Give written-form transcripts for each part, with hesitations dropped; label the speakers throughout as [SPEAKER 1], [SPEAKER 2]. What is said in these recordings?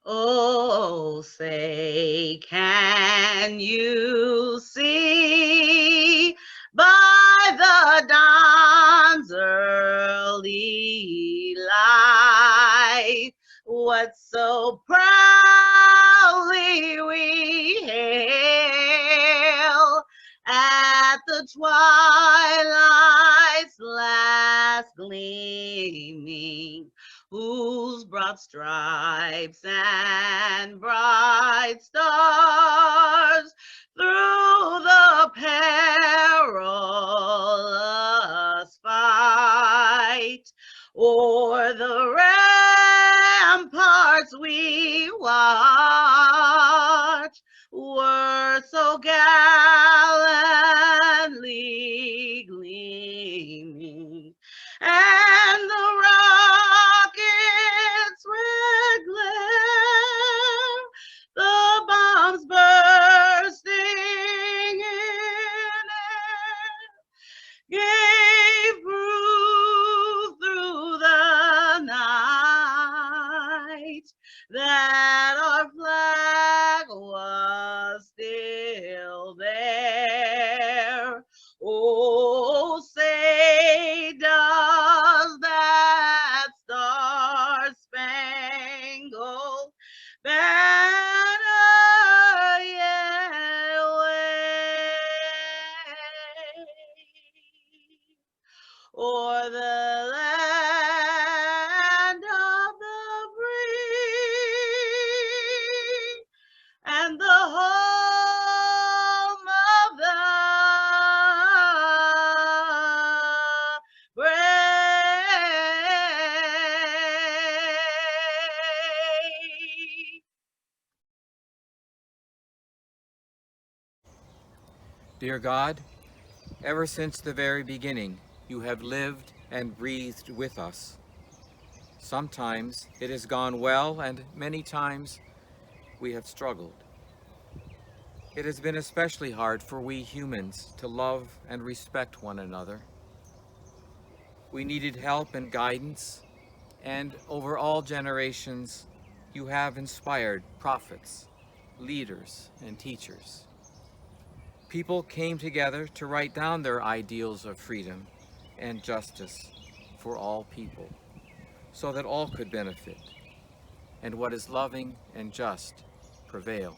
[SPEAKER 1] Oh, say, can you see by the dawn's early light what so proudly we hail at the twilight's last gleaming, whose broad stripes and bright stars through the perilous fight o'er the ramparts we watch were so gallantly gleaming, and the rockets red glare, the bombs bursting in air, gave proof through the night that our flag was still there. Oh, say does that star-spangled banner yet wave o'er the land of the free and the home of the brave?
[SPEAKER 2] Dear God, ever since the very beginning, you have lived and breathed with us. Sometimes it has gone well, and many times we have struggled. It has been especially hard for we humans to love and respect one another. We needed help and guidance, and over all generations, you have inspired prophets, leaders, and teachers. People came together to write down their ideals of freedom and justice for all people, so that all could benefit, and what is loving and just prevail.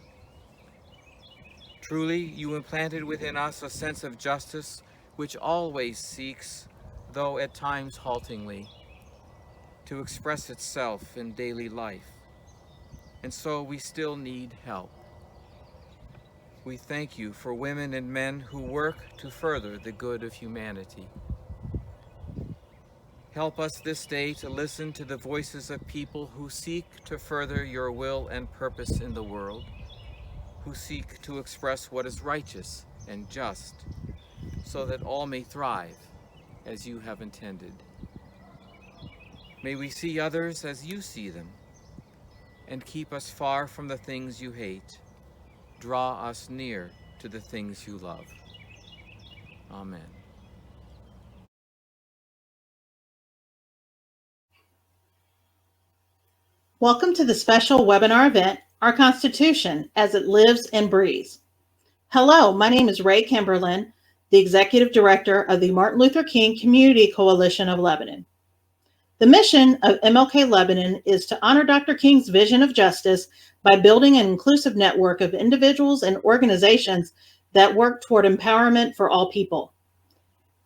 [SPEAKER 2] Truly, you implanted within us a sense of justice which always seeks, though at times haltingly, to express itself in daily life. And so we still need help. We thank you for women and men who work to further the good of humanity. Help us this day to listen to the voices of people who seek to further your will and purpose in the world, who seek to express what is righteous and just, so that all may thrive as you have intended. May we see others as you see them, and keep us far from the things you hate. Draw us near to the things you love. Amen.
[SPEAKER 3] Welcome to the special webinar event, Our Constitution as it Lives and Breathes. Hello, my name is Ray Kimberlin, the Executive Director of the Martin Luther King Community Coalition of Lebanon. The mission of MLK Lebanon is to honor Dr. King's vision of justice by building an inclusive network of individuals and organizations that work toward empowerment for all people.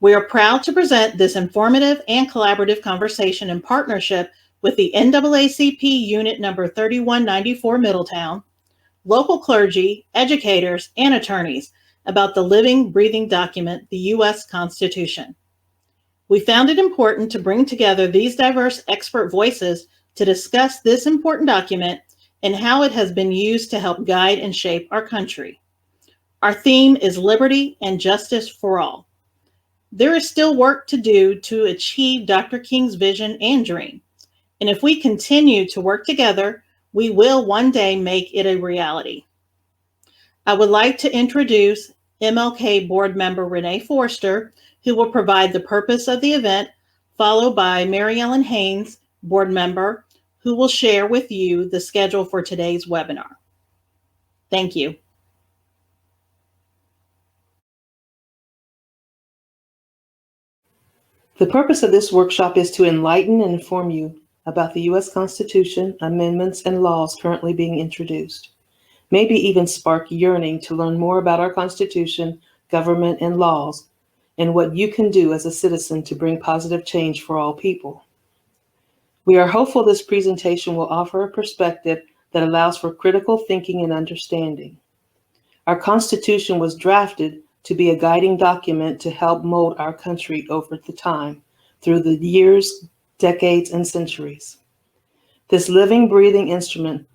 [SPEAKER 3] We are proud to present this informative and collaborative conversation in partnership with the NAACP Unit number 3194 Middletown, local clergy, educators, and attorneys about the living, breathing document, the U.S. Constitution. We found it important to bring together these diverse expert voices to discuss this important document and how it has been used to help guide and shape our country. Our theme is liberty and justice for all. There is still work to do to achieve Dr. King's vision and dream. And if we continue to work together, we will one day make it a reality. I would like to introduce MLK Board Member Renee Forster, who will provide the purpose of the event, followed by Mary Ellen Haynes, Board Member, who will share with you the schedule for today's webinar. Thank you.
[SPEAKER 4] The purpose of this workshop is to enlighten and inform you about the U.S. Constitution, amendments, and laws currently being introduced. Maybe even spark yearning to learn more about our Constitution, government, and laws, and what you can do as a citizen to bring positive change for all people. We are hopeful this presentation will offer a perspective that allows for critical thinking and understanding. Our Constitution was drafted to be a guiding document to help mold our country over the time, through the years, decades, and centuries. This living, breathing instrument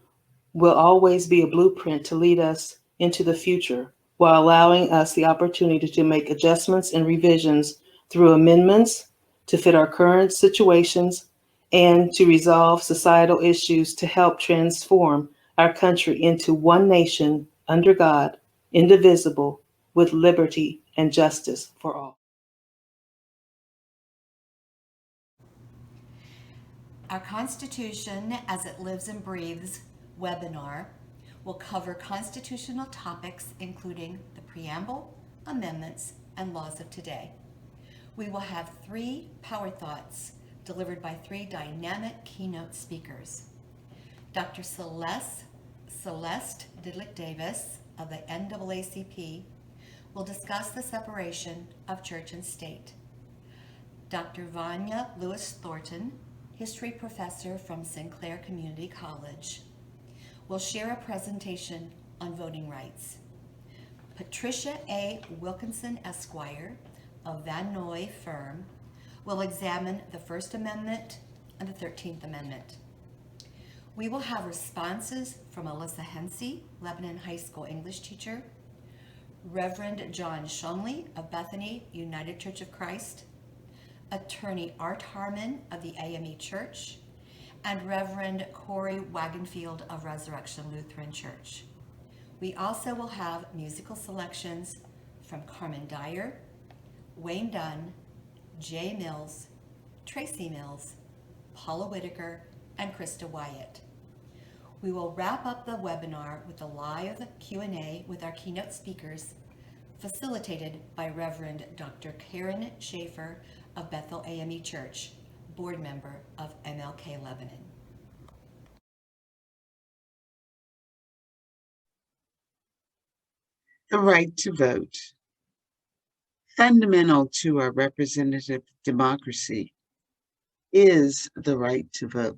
[SPEAKER 4] will always be a blueprint to lead us into the future, while allowing us the opportunity to make adjustments and revisions through amendments to fit our current situations and to resolve societal issues to help transform our country into one nation under God, indivisible, with liberty and justice for all.
[SPEAKER 5] Our Constitution as it lives and breathes webinar will cover constitutional topics including the preamble, amendments, and laws of today. We will have 3 power thoughts delivered by 3 dynamic keynote speakers. Dr. Celeste Didlick-Davis of the NAACP will discuss the separation of church and state. Dr. Vanya Lewis-Thornton, history professor from Sinclair Community College, will share a presentation on voting rights. Patricia A. Wilkinson, Esquire, of Van Noy firm, will examine the First Amendment and the 13th Amendment. We will have responses from Alyssa Hensey, Lebanon High School English teacher, Reverend John Shomley of Bethany United Church of Christ, Attorney Art Harmon of the AME Church, and Reverend Corey Wagenfield of Resurrection Lutheran Church. We also will have musical selections from Carmen Dyer, Wayne Dunn, Jay Mills, Tracy Mills, Paula Whitaker, and Krista Wyatt. We will wrap up the webinar with a live Q&A with our keynote speakers, facilitated by Reverend Dr. Karen Schaefer of Bethel AME Church, board member of MLK Lebanon.
[SPEAKER 6] The right to vote. Fundamental to our representative democracy is the right to vote.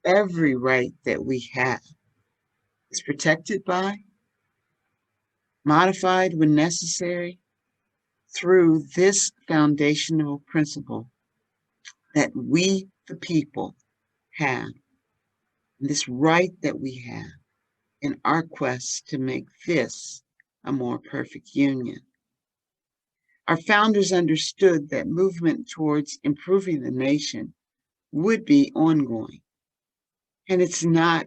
[SPEAKER 6] Every right that we have is protected by, modified when necessary, through this foundational principle that we, the people, have, this right that we have in our quest to make this a more perfect union. Our founders understood that movement towards improving the nation would be ongoing, and it's not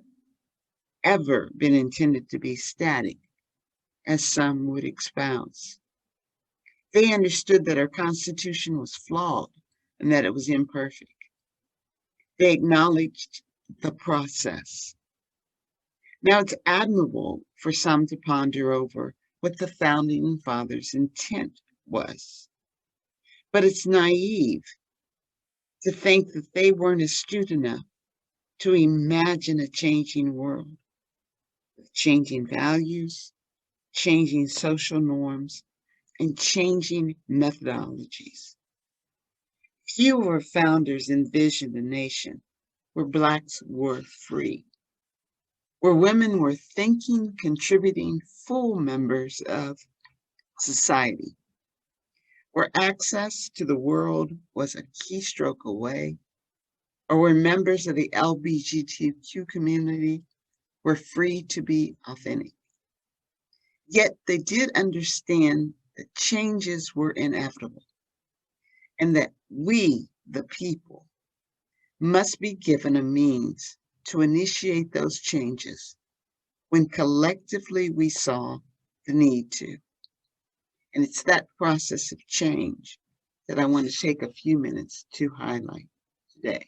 [SPEAKER 6] ever been intended to be static, as some would espouse. They understood that our Constitution was flawed and that it was imperfect. They acknowledged the process. Now, it's admirable for some to ponder over what the founding fathers' intent was, but it's naive to think that they weren't astute enough to imagine a changing world, with changing values, changing social norms, and changing methodologies. Few of our founders envisioned a nation where Blacks were free, where women were thinking, contributing, full members of society, where access to the world was a keystroke away, or where members of the LGBTQ community were free to be authentic. Yet they did understand that changes were inevitable and that we, the people, must be given a means to initiate those changes when collectively we saw the need to. And it's that process of change that I want to take a few minutes to highlight today.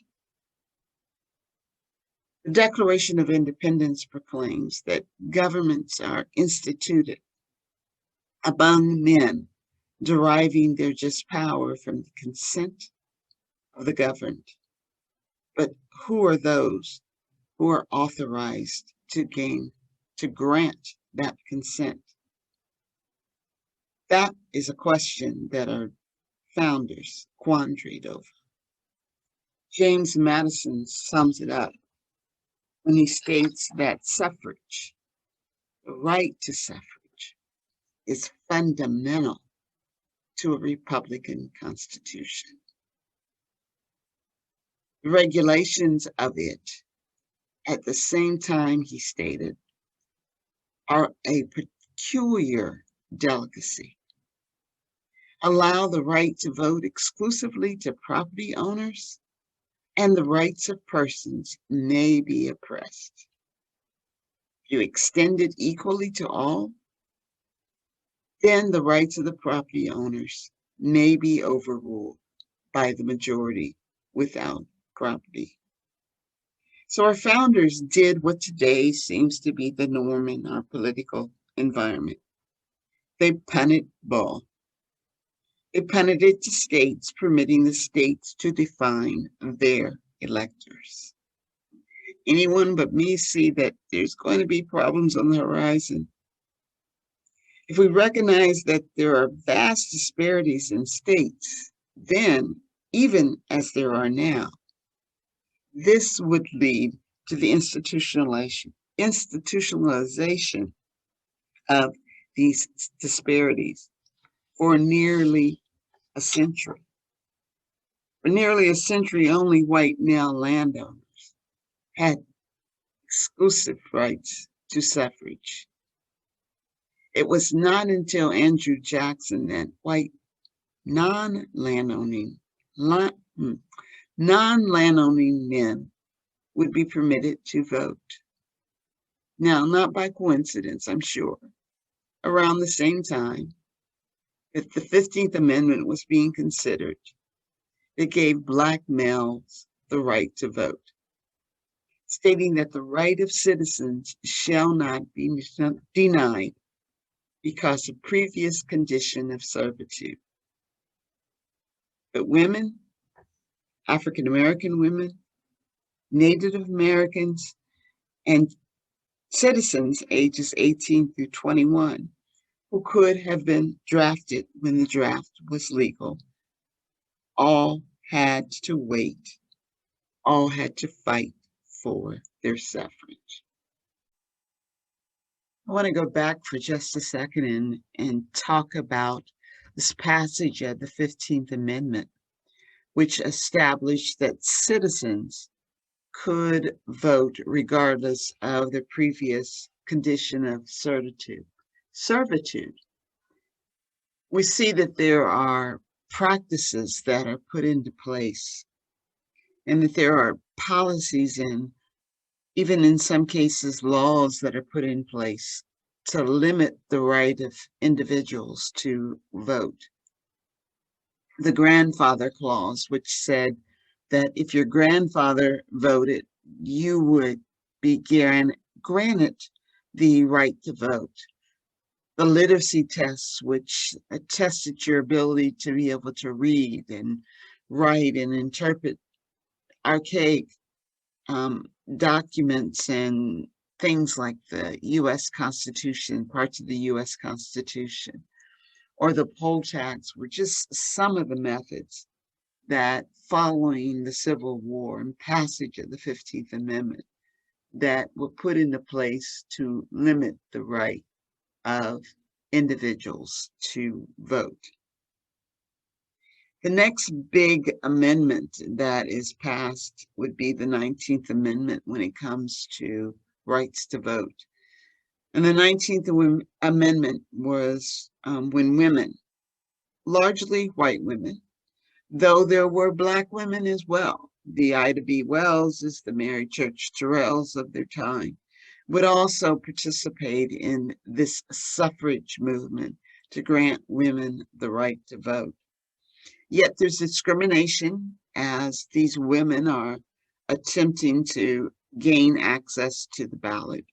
[SPEAKER 6] The Declaration of Independence proclaims that governments are instituted among men, deriving their just power from the consent of the governed. But who are those who are authorized to grant that consent? That is a question that our founders quandared over. James Madison sums it up when he states that suffrage, the right to suffrage, is fundamental to a Republican Constitution. The regulations of it, at the same time, he stated, are a peculiar delicacy. Allow the right to vote exclusively to property owners, and the rights of persons may be oppressed. If you extend it equally to all, then the rights of the property owners may be overruled by the majority without property. So our founders did what today seems to be the norm in our political environment. They punted ball. They punted it to states, permitting the states to define their electors. Anyone but me see that there's going to be problems on the horizon. If we recognize that there are vast disparities in states, then, even as there are now, this would lead to the institutionalization of these disparities for nearly a century. For nearly a century, only white male landowners had exclusive rights to suffrage. It was not until Andrew Jackson that white non-landowning men would be permitted to vote. Now, not by coincidence, I'm sure, around the same time that the 15th Amendment was being considered, it gave Black males the right to vote, stating that the right of citizens shall not be denied because of previous condition of servitude. But women, African American women, Native Americans, and citizens ages 18 through 21 who could have been drafted when the draft was legal, all had to wait, all had to fight for their suffrage. I want to go back for just a second and talk about this passage of the 15th Amendment, which established that citizens could vote regardless of their previous condition of servitude. We see that there are practices that are put into place, and that there are policies and even in some cases laws that are put in place to limit the right of individuals to vote. The grandfather clause, which said that if your grandfather voted, you would be granted the right to vote. The literacy tests, which tested your ability to be able to read and write and interpret archaic documents and things like the U.S. Constitution, parts of the U.S. Constitution, or the poll tax were just some of the methods that following the Civil War and passage of the 15th Amendment that were put into place to limit the right of individuals to vote. The next big amendment that is passed would be the 19th Amendment when it comes to rights to vote. And the 19th Amendment was when women, largely white women, though there were Black women as well, the Ida B. Wells, the Mary Church Terrells of their time, would also participate in this suffrage movement to grant women the right to vote. Yet there's discrimination as these women are attempting to gain access to the ballot.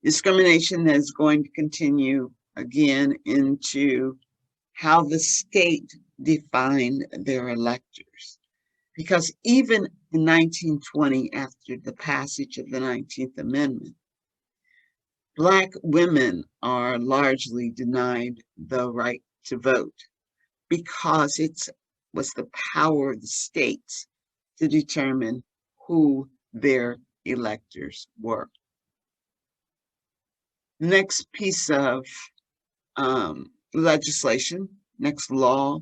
[SPEAKER 6] Discrimination is going to continue again into how the state defined their electors. Because even in 1920, after the passage of the 19th Amendment, Black women are largely denied the right to vote because it was the power of the states to determine who their electors were. The next piece of legislation, next law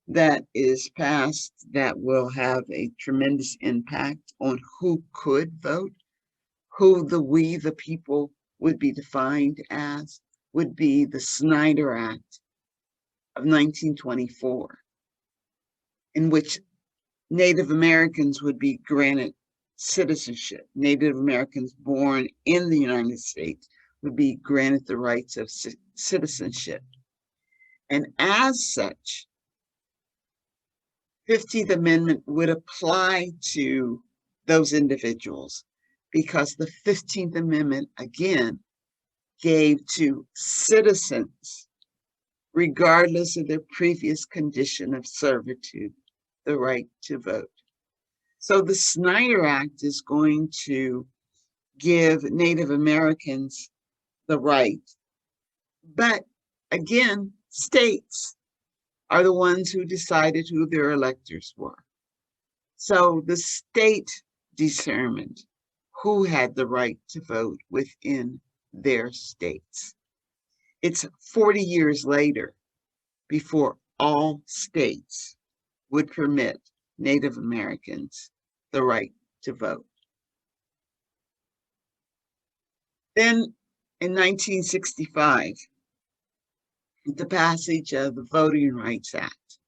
[SPEAKER 6] that is passed that will have a tremendous impact on who could vote, who we, the people, would be defined as, would be the Snyder Act of 1924, in which Native Americans would be granted citizenship. Native Americans born in the United States would be granted the rights of citizenship. And as such, 15th Amendment would apply to those individuals because the 15th Amendment, again, gave to citizens, regardless of their previous condition of servitude, the right to vote. So the Snyder Act is going to give Native Americans the right. But again, states are the ones who decided who their electors were. So the state determined who had the right to vote within their states. It's 40 years later before all states would permit Native Americans the right to vote. Then in 1965, the passage of the Voting Rights Act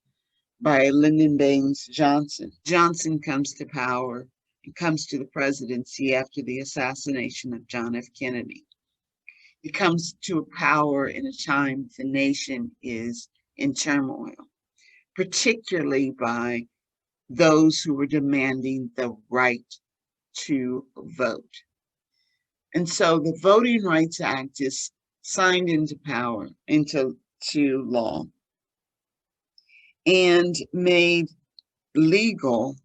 [SPEAKER 6] by Lyndon Baines Johnson. Johnson comes to power and comes to the presidency after the assassination of John F. Kennedy. He comes to power in a time the nation is in turmoil, particularly by those who were demanding the right to vote. And so the Voting Rights Act is signed into power, into law, and made legal,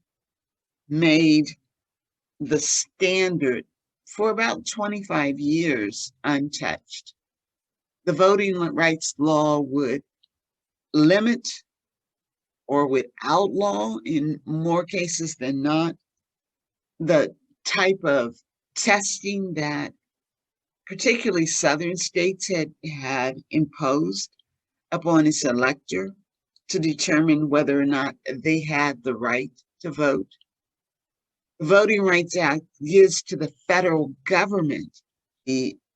[SPEAKER 6] made the standard for about 25 years untouched. The voting rights law would limit or would outlaw, in more cases than not, the type of testing that particularly southern states had imposed upon its elector to determine whether or not they had the right to vote. The Voting Rights Act gives to the federal government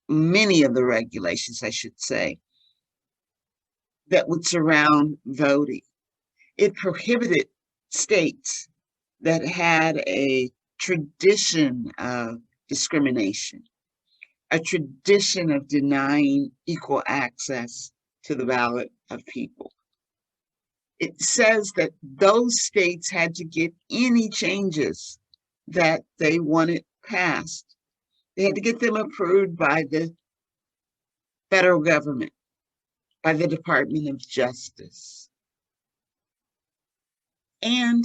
[SPEAKER 6] many of the regulations, I should say, that would surround voting. It prohibited states that had a tradition of discrimination, a tradition of denying equal access to the ballot of people. It says that those states had to get any changes that they wanted passed. They had to get them approved by the federal government, by the Department of Justice. And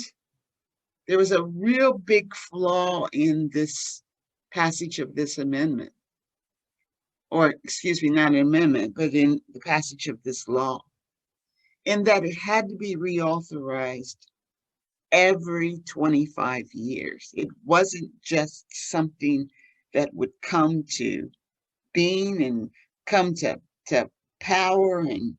[SPEAKER 6] there was a real big flaw in this passage of this amendment, or excuse me, not an amendment, but in the passage of this law, in that it had to be reauthorized every 25 years. It wasn't just something that would come to being and come to power and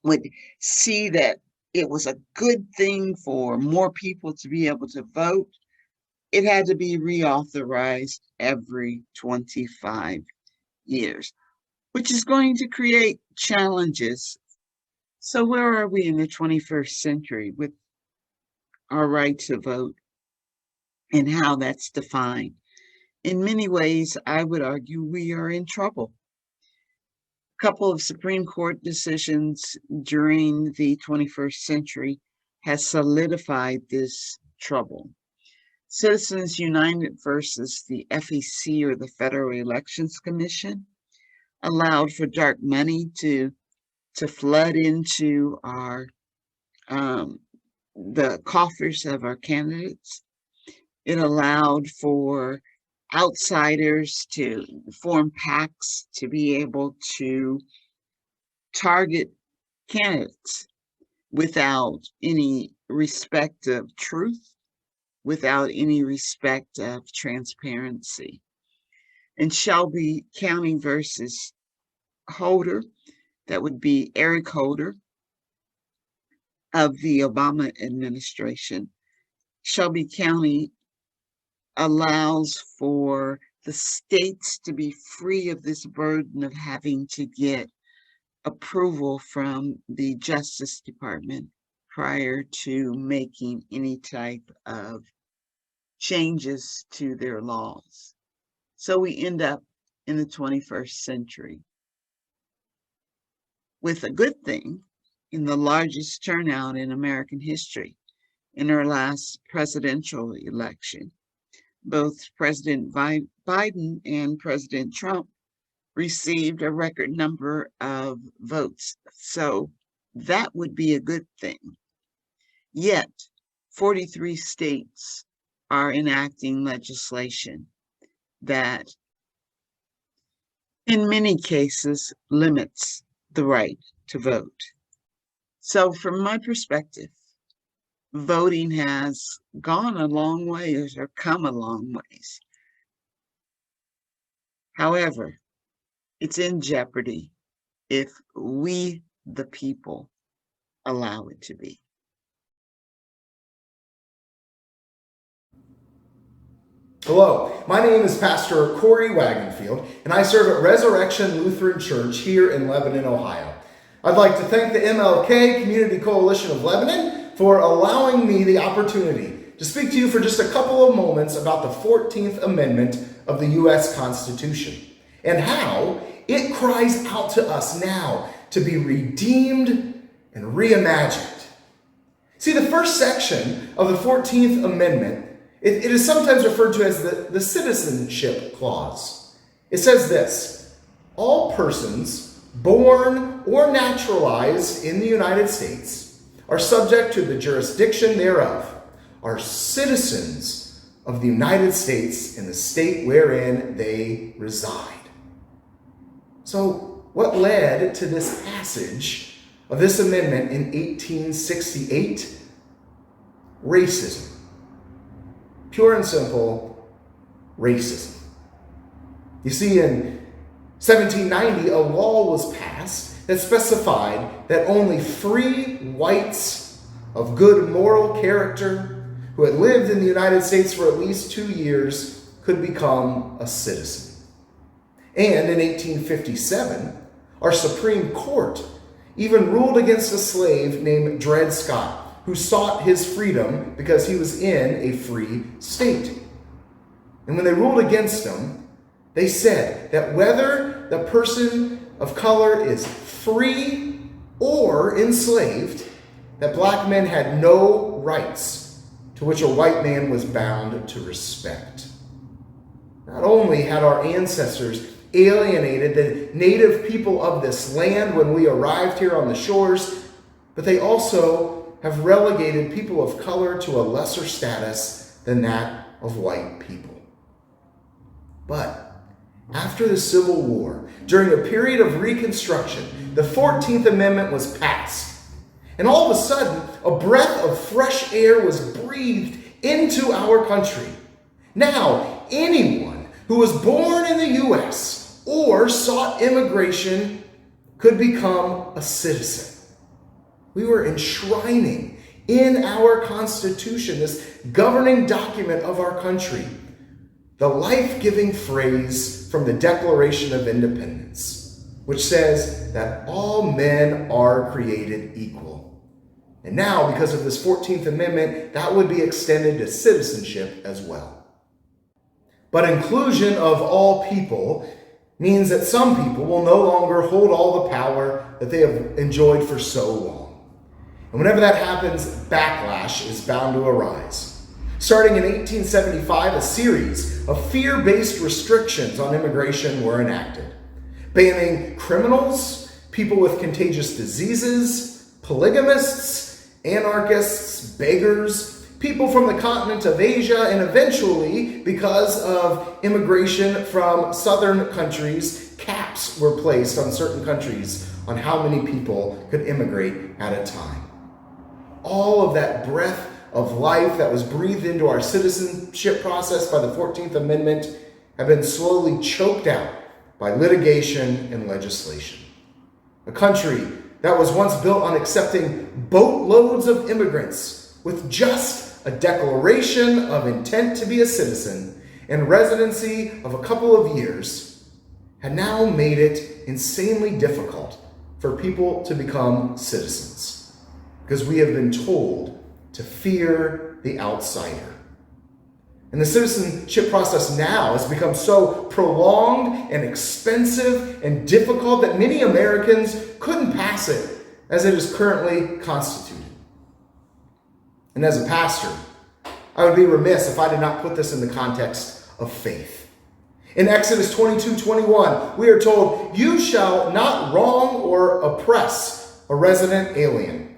[SPEAKER 6] would see that it was a good thing for more people to be able to vote. It had to be reauthorized every 25 years, which is going to create challenges. So where are we in the 21st century with our right to vote and how that's defined? In many ways, I would argue we are in trouble. A couple of Supreme Court decisions during the 21st century has solidified this trouble. Citizens United versus the FEC, or the Federal Elections Commission, allowed for dark money to flood into our the coffers of our candidates. It allowed for outsiders to form PACs to be able to target candidates without any respect of truth, without any respect of transparency. In Shelby County versus Holder, that would be Eric Holder of the Obama administration, Shelby County allows for the states to be free of this burden of having to get approval from the Justice Department prior to making any type of changes to their laws. So we end up in the 21st century with a good thing in the largest turnout in American history in our last presidential election. Both President Biden and President Trump received a record number of votes. So that would be a good thing. Yet, 43 states are enacting legislation that, in many cases, limits the right to vote. So from my perspective, voting has gone a long way, or come a long ways. However, it's in jeopardy if we, the people, allow it to be.
[SPEAKER 7] Hello, my name is Pastor Corey Wagenfield, and I serve at Resurrection Lutheran Church here in Lebanon, Ohio. I'd like to thank the MLK Community Coalition of Lebanon for allowing me the opportunity to speak to you for just a couple of moments about the 14th Amendment of the U.S. Constitution and how it cries out to us now to be redeemed and reimagined. See, the first section of the 14th Amendment, it is sometimes referred to as the Citizenship Clause. It says this: all persons born or naturalized in the United States are subject to the jurisdiction thereof, are citizens of the United States in the state wherein they reside. So, what led to this passage of this amendment in 1868? Racism. Pure and simple racism. You see, in 1790, a law was passed that specified that only free whites of good moral character who had lived in the United States for at least 2 years could become a citizen. And in 1857, our Supreme Court even ruled against a slave named Dred Scott, who sought his freedom because he was in a free state. And when they ruled against him, they said that whether the person of color is free or enslaved, that black men had no rights to which a white man was bound to respect. Not only had our ancestors alienated the native people of this land when we arrived here on the shores, but they also have relegated people of color to a lesser status than that of white people. But after the Civil War, during a period of Reconstruction, the 14th Amendment was passed. And all of a sudden, a breath of fresh air was breathed into our country. Now, anyone who was born in the U.S. or sought immigration could become a citizen. We were enshrining in our Constitution, this governing document of our country, the life-giving phrase from the Declaration of Independence, which says that all men are created equal. And now, because of this 14th Amendment, that would be extended to citizenship as well. But inclusion of all people means that some people will no longer hold all the power that they have enjoyed for so long. And whenever that happens, backlash is bound to arise. Starting in 1875, a series of fear-based restrictions on immigration were enacted, banning criminals, people with contagious diseases, polygamists, anarchists, beggars, people from the continent of Asia, and eventually, because of immigration from southern countries, caps were placed on certain countries on how many people could immigrate at a time. All of that breath of life that was breathed into our citizenship process by the 14th Amendment have been slowly choked out by litigation and legislation. A country that was once built on accepting boatloads of immigrants with just a declaration of intent to be a citizen and residency of a couple of years had now made it insanely difficult for people to become citizens because we have been told to fear the outsider. And the citizenship process now has become so prolonged and expensive and difficult that many Americans couldn't pass it as it is currently constituted. And as a pastor, I would be remiss if I did not put this in the context of faith. In Exodus 22:21, we are told, "You shall not wrong or oppress a resident alien,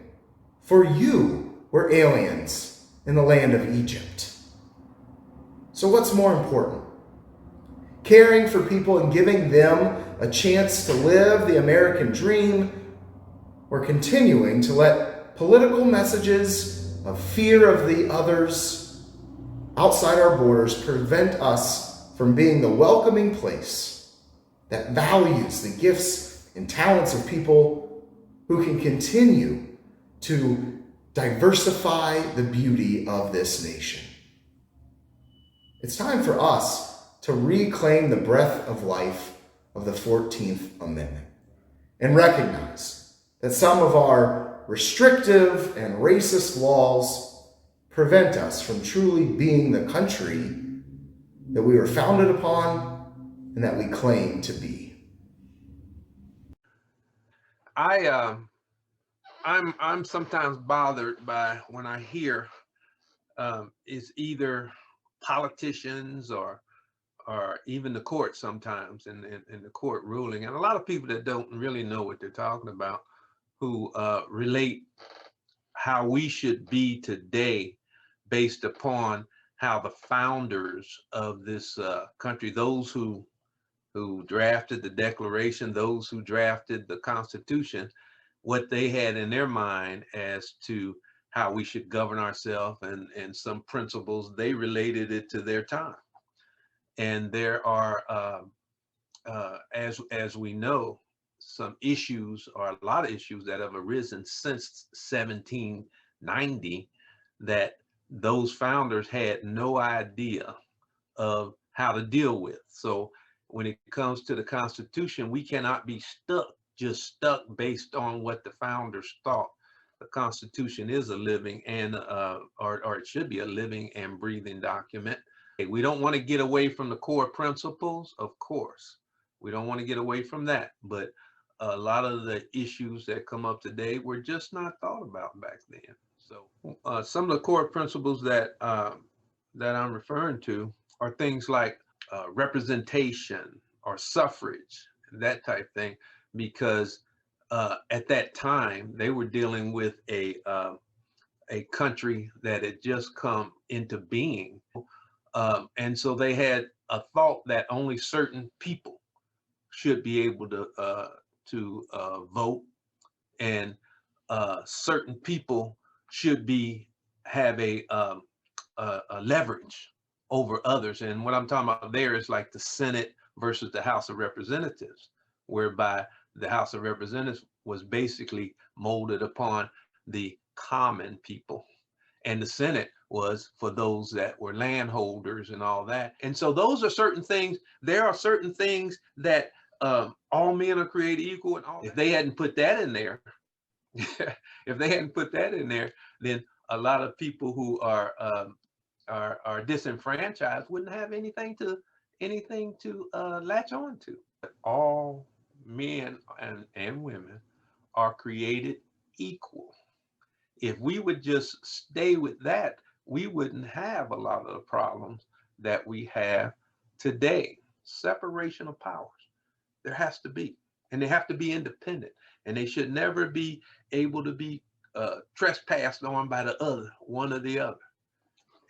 [SPEAKER 7] for you were aliens in the land of Egypt." So what's more important? Caring for people and giving them a chance to live the American dream, or continuing to let political messages of fear of the others outside our borders prevent us from being the welcoming place that values the gifts and talents of people who can continue to diversify the beauty of this nation? It's time for us to reclaim the breath of life of the 14th Amendment and recognize that some of our restrictive and racist laws prevent us from truly being the country that we were founded upon and that we claim to be.
[SPEAKER 8] I'm sometimes bothered by when I hear is either politicians or even the court sometimes in the court ruling, and a lot of people that don't really know what they're talking about, who relate how we should be today based upon how the founders of this country, those who drafted the Declaration, those who drafted the Constitution, what they had in their mind as to how we should govern ourselves and some principles, they related it to their time. And there are, as we know, some issues, or a lot of issues that have arisen since 1790 that those founders had no idea of how to deal with. So when it comes to the Constitution, we cannot be just stuck based on what the founders thought. The Constitution is a living and or it should be a living and breathing document. We don't want to get away from the core principles, of course. We don't want to get away from that, but a lot of the issues that come up today were just not thought about back then. So some of the core principles that that I'm referring to are things like representation or suffrage, that type thing, because at that time they were dealing with a country that had just come into being, and so they had a thought that only certain people should be able to vote, and certain people should have a leverage over others. And what I'm talking about there is like the Senate versus the House of Representatives, whereby the House of Representatives was basically molded upon the common people, and the Senate was for those that were landholders and all that. And so those are certain things. There are certain things that all men are created equal, and all. If they hadn't put that in there, if they hadn't put that in there, then a lot of people who are disenfranchised wouldn't have anything to latch on to. But all men and women are created equal. If we would just stay with that, we wouldn't have a lot of the problems that we have today. Separation of powers. There has to be, and they have to be independent, and they should never be able to be trespassed on by the other, one or the other.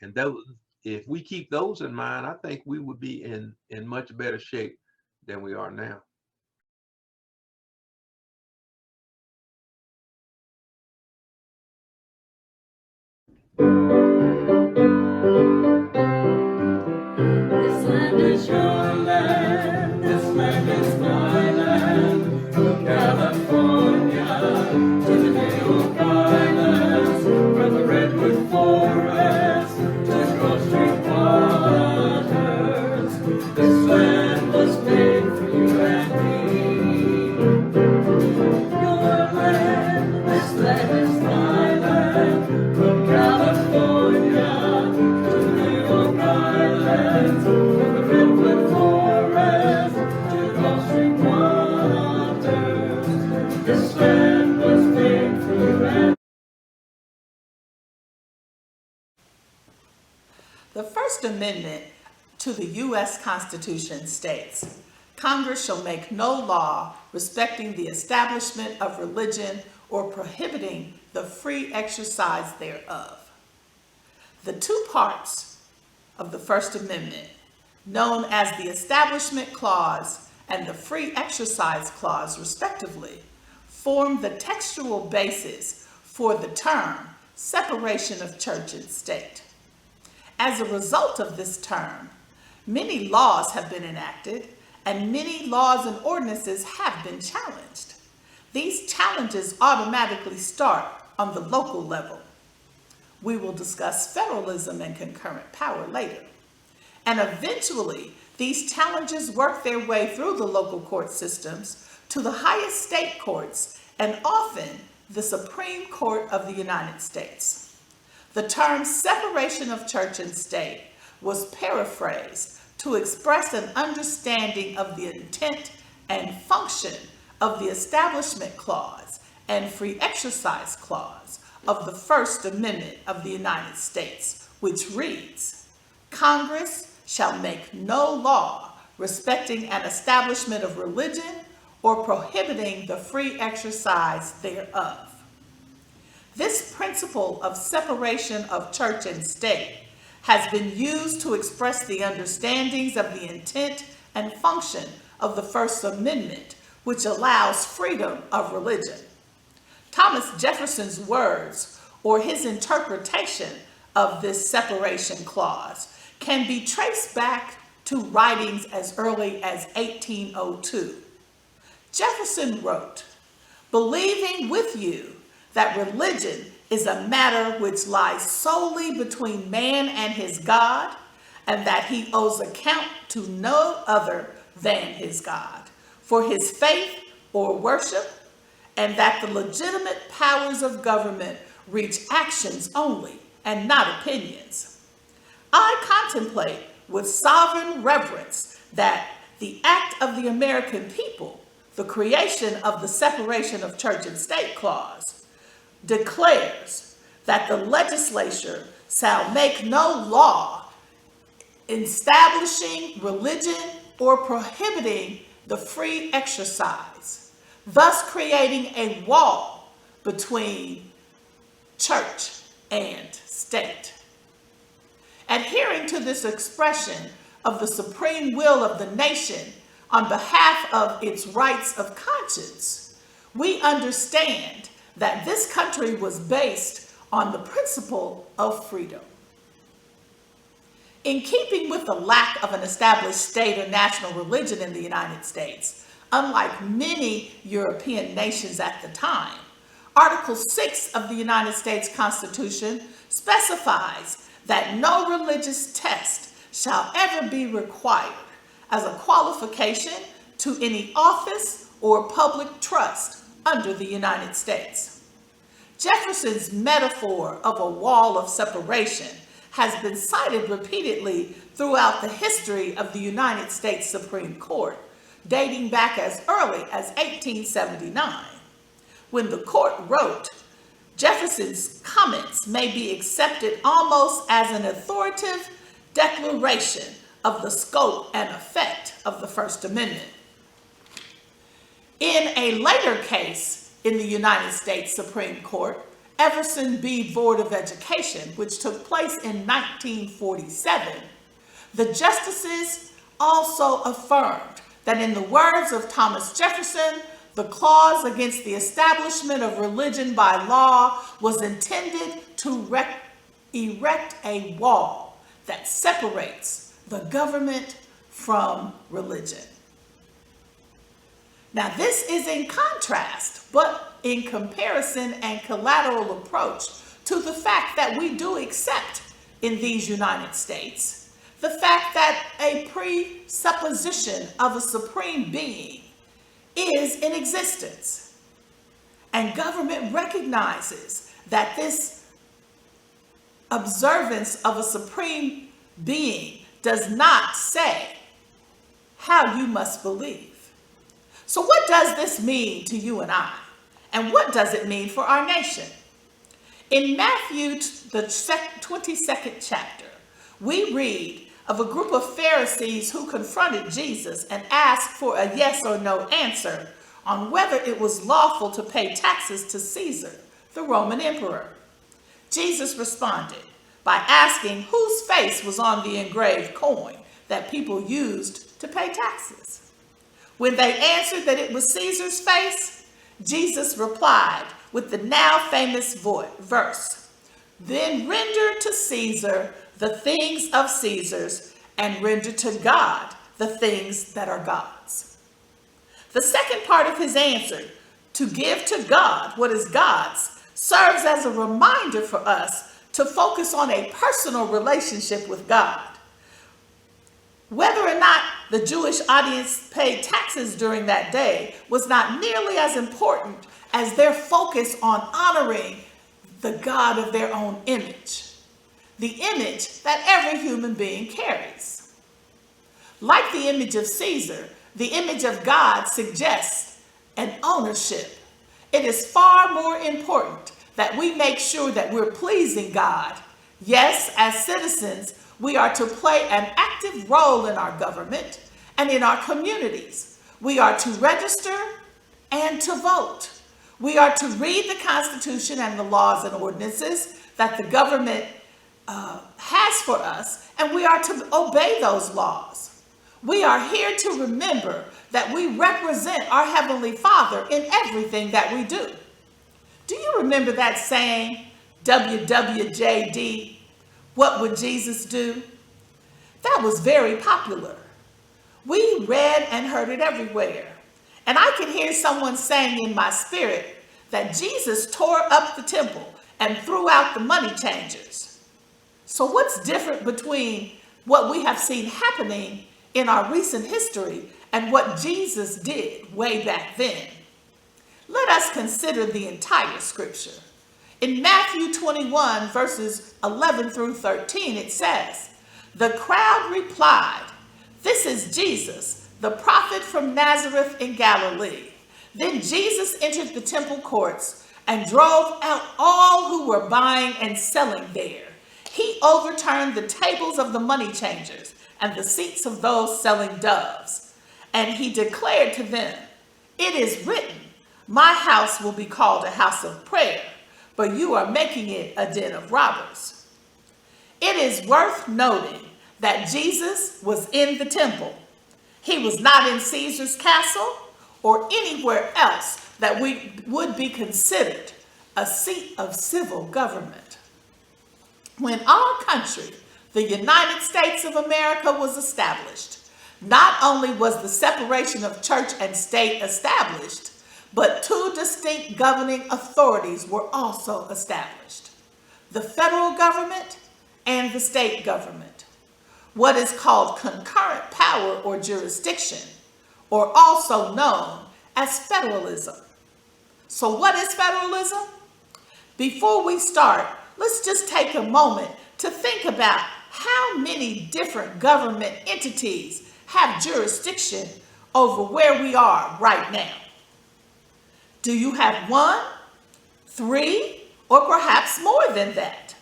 [SPEAKER 8] And those, if we keep those in mind, I think we would be in much better shape than we are now.
[SPEAKER 1] This land is your land, this land is my land, from California to the New York Islands, from the Redwood Forest to the Gulf Stream waters. This land was made for you and me. Your land, this land is my land, from California to the New York Islands, from the Redwood Forest to the Gulf Stream waters. This land was made for you and
[SPEAKER 3] The First Amendment to the U.S. Constitution states, Congress shall make no law respecting the establishment of religion or prohibiting the free exercise thereof. The two parts of the First Amendment, known as the Establishment Clause and the Free Exercise Clause, respectively, form the textual basis for the term separation of church and state. As a result of this term, many laws have been enacted and many laws and ordinances have been challenged. These challenges automatically start on the local level. We will discuss federalism and concurrent power later. And eventually, these challenges work their way through the local court systems to the highest state courts and often the Supreme Court of the United States. The term separation of church and state was paraphrased to express an understanding of the intent and function of the Establishment Clause and Free Exercise Clause of the First Amendment of the United States, which reads, Congress shall make no law respecting an establishment of religion or prohibiting the free exercise thereof. This principle of separation of church and state has been used to express the understandings of the intent and function of the First Amendment, which allows freedom of religion. Thomas Jefferson's words, or his interpretation of this separation clause, can be traced back to writings as early as 1802. Jefferson wrote, "Believing with you that religion is a matter which lies solely between man and his God, and that he owes account to no other than his God for his faith or worship, and that the legitimate powers of government reach actions only and not opinions. I contemplate with sovereign reverence that the act of the American people, the creation of the separation of church and state clause, declares that the legislature shall make no law establishing religion or prohibiting the free exercise, thus creating a wall between church and state." Adhering to this expression of the supreme will of the nation on behalf of its rights of conscience, we understand that this country was based on the principle of freedom. In keeping with the lack of an established state or national religion in the United States, unlike many European nations at the time, Article 6 of the United States Constitution specifies that no religious test shall ever be required as a qualification to any office or public trust under the United States. Jefferson's metaphor of a wall of separation has been cited repeatedly throughout the history of the United States Supreme Court, dating back as early as 1879, when the court wrote,
[SPEAKER 9] Jefferson's comments may be accepted almost as an authoritative declaration of the scope and effect of the First Amendment. In a later case in the United States Supreme Court, Everson v. Board of Education, which took place in 1947, the justices also affirmed that in the words of Thomas Jefferson, the clause against the establishment of religion by law was intended to erect a wall that separates the government from religion. Now, this is in contrast, but in comparison and collateral approach to the fact that we do accept in these United States the fact that a presupposition of a supreme being is in existence. And government recognizes that this observance of a supreme being does not say how you must believe. So what does this mean to you and I? And what does it mean for our nation? In Matthew, the 22nd chapter, we read of a group of Pharisees who confronted Jesus and asked for a yes or no answer on whether it was lawful to pay taxes to Caesar, the Roman emperor. Jesus responded by asking whose face was on the engraved coin that people used to pay taxes. When they answered that it was Caesar's face, Jesus replied with the now famous verse, "Then render to Caesar the things of Caesar's, and render to God the things that are God's." The second part of his answer, to give to God what is God's, serves as a reminder for us to focus on a personal relationship with God. Whether or not the Jewish audience paid taxes during that day was not nearly as important as their focus on honoring the God of their own image, the image that every human being carries. Like the image of Caesar, the image of God suggests an ownership. It is far more important that we make sure that we're pleasing God. Yes, as citizens, we are to play an active role in our government and in our communities. We are to register and to vote. We are to read the Constitution and the laws and ordinances that the government has for us, and we are to obey those laws. We are here to remember that we represent our Heavenly Father in everything that we do. Do you remember that saying, WWJD, what would Jesus do? That was very popular. We read and heard it everywhere. And I could hear someone saying in my spirit that Jesus tore up the temple and threw out the money changers. So what's different between what we have seen happening in our recent history and what Jesus did way back then? Let us consider the entire scripture. In Matthew 21, verses 11 through 13, it says, "The crowd replied, 'This is Jesus, the prophet from Nazareth in Galilee.' Then Jesus entered the temple courts and drove out all who were buying and selling there. He overturned the tables of the money changers and the seats of those selling doves. And he declared to them, 'It is written, my house will be called a house of prayer, but you are making it a den of robbers.'" It is worth noting that Jesus was in the temple. He was not in Caesar's castle or anywhere else that would be considered a seat of civil government. When our country, the United States of America, was established, not only was the separation of church and state established, but two distinct governing authorities were also established: the federal government and the state government. What is called concurrent power or jurisdiction, or also known as federalism. So what is federalism? Before we start, let's just take a moment to think about how many different government entities have jurisdiction over where we are right now. Do you have 1, 3, or perhaps more than that.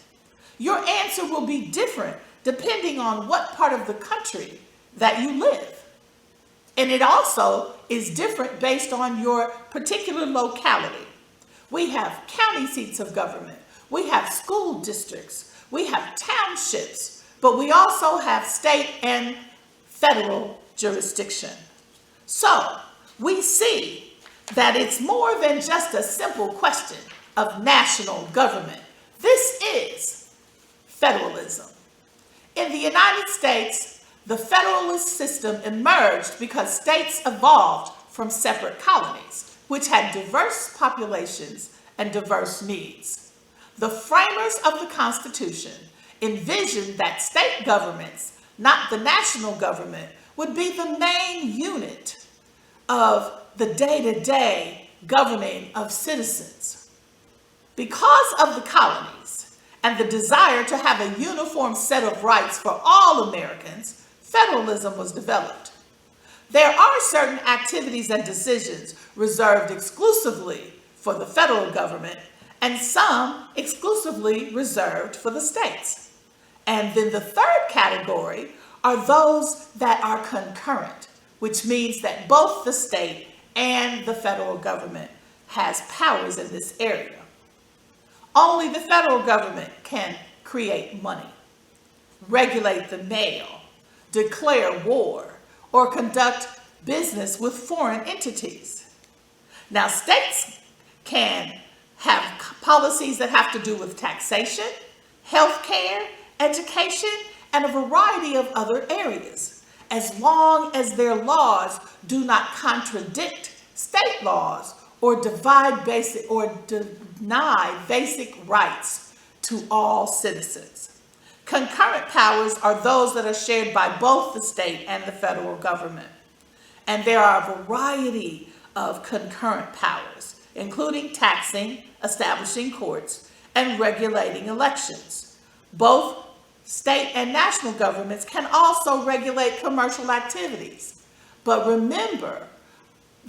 [SPEAKER 9] Your answer will be different depending on what part of the country that you live. And it also is different based on your particular locality. We have county seats of government, we have school districts, we have townships, but we also have state and federal jurisdiction. So we see that it's more than just a simple question of national government. This is federalism. In the United States, the federalist system emerged because states evolved from separate colonies, which had diverse populations and diverse needs. The framers of the Constitution envisioned that state governments, not the national government, would be the main unit of the day-to-day governing of citizens. Because of the colonies and the desire to have a uniform set of rights for all Americans, federalism was developed. There are certain activities and decisions reserved exclusively for the federal government and some exclusively reserved for the states. And then the third category are those that are concurrent, which means that both the state and the federal government has powers in this area. Only the federal government can create money, regulate the mail, declare war, or conduct business with foreign entities. Now, states can have policies that have to do with taxation, healthcare, education, and a variety of other areas, as long as their laws do not contradict state laws or deny basic rights to all citizens. Concurrent powers are those that are shared by both the state and the federal government. And there are a variety of concurrent powers, including taxing, establishing courts, and regulating elections. Both state and national governments can also regulate commercial activities. But remember,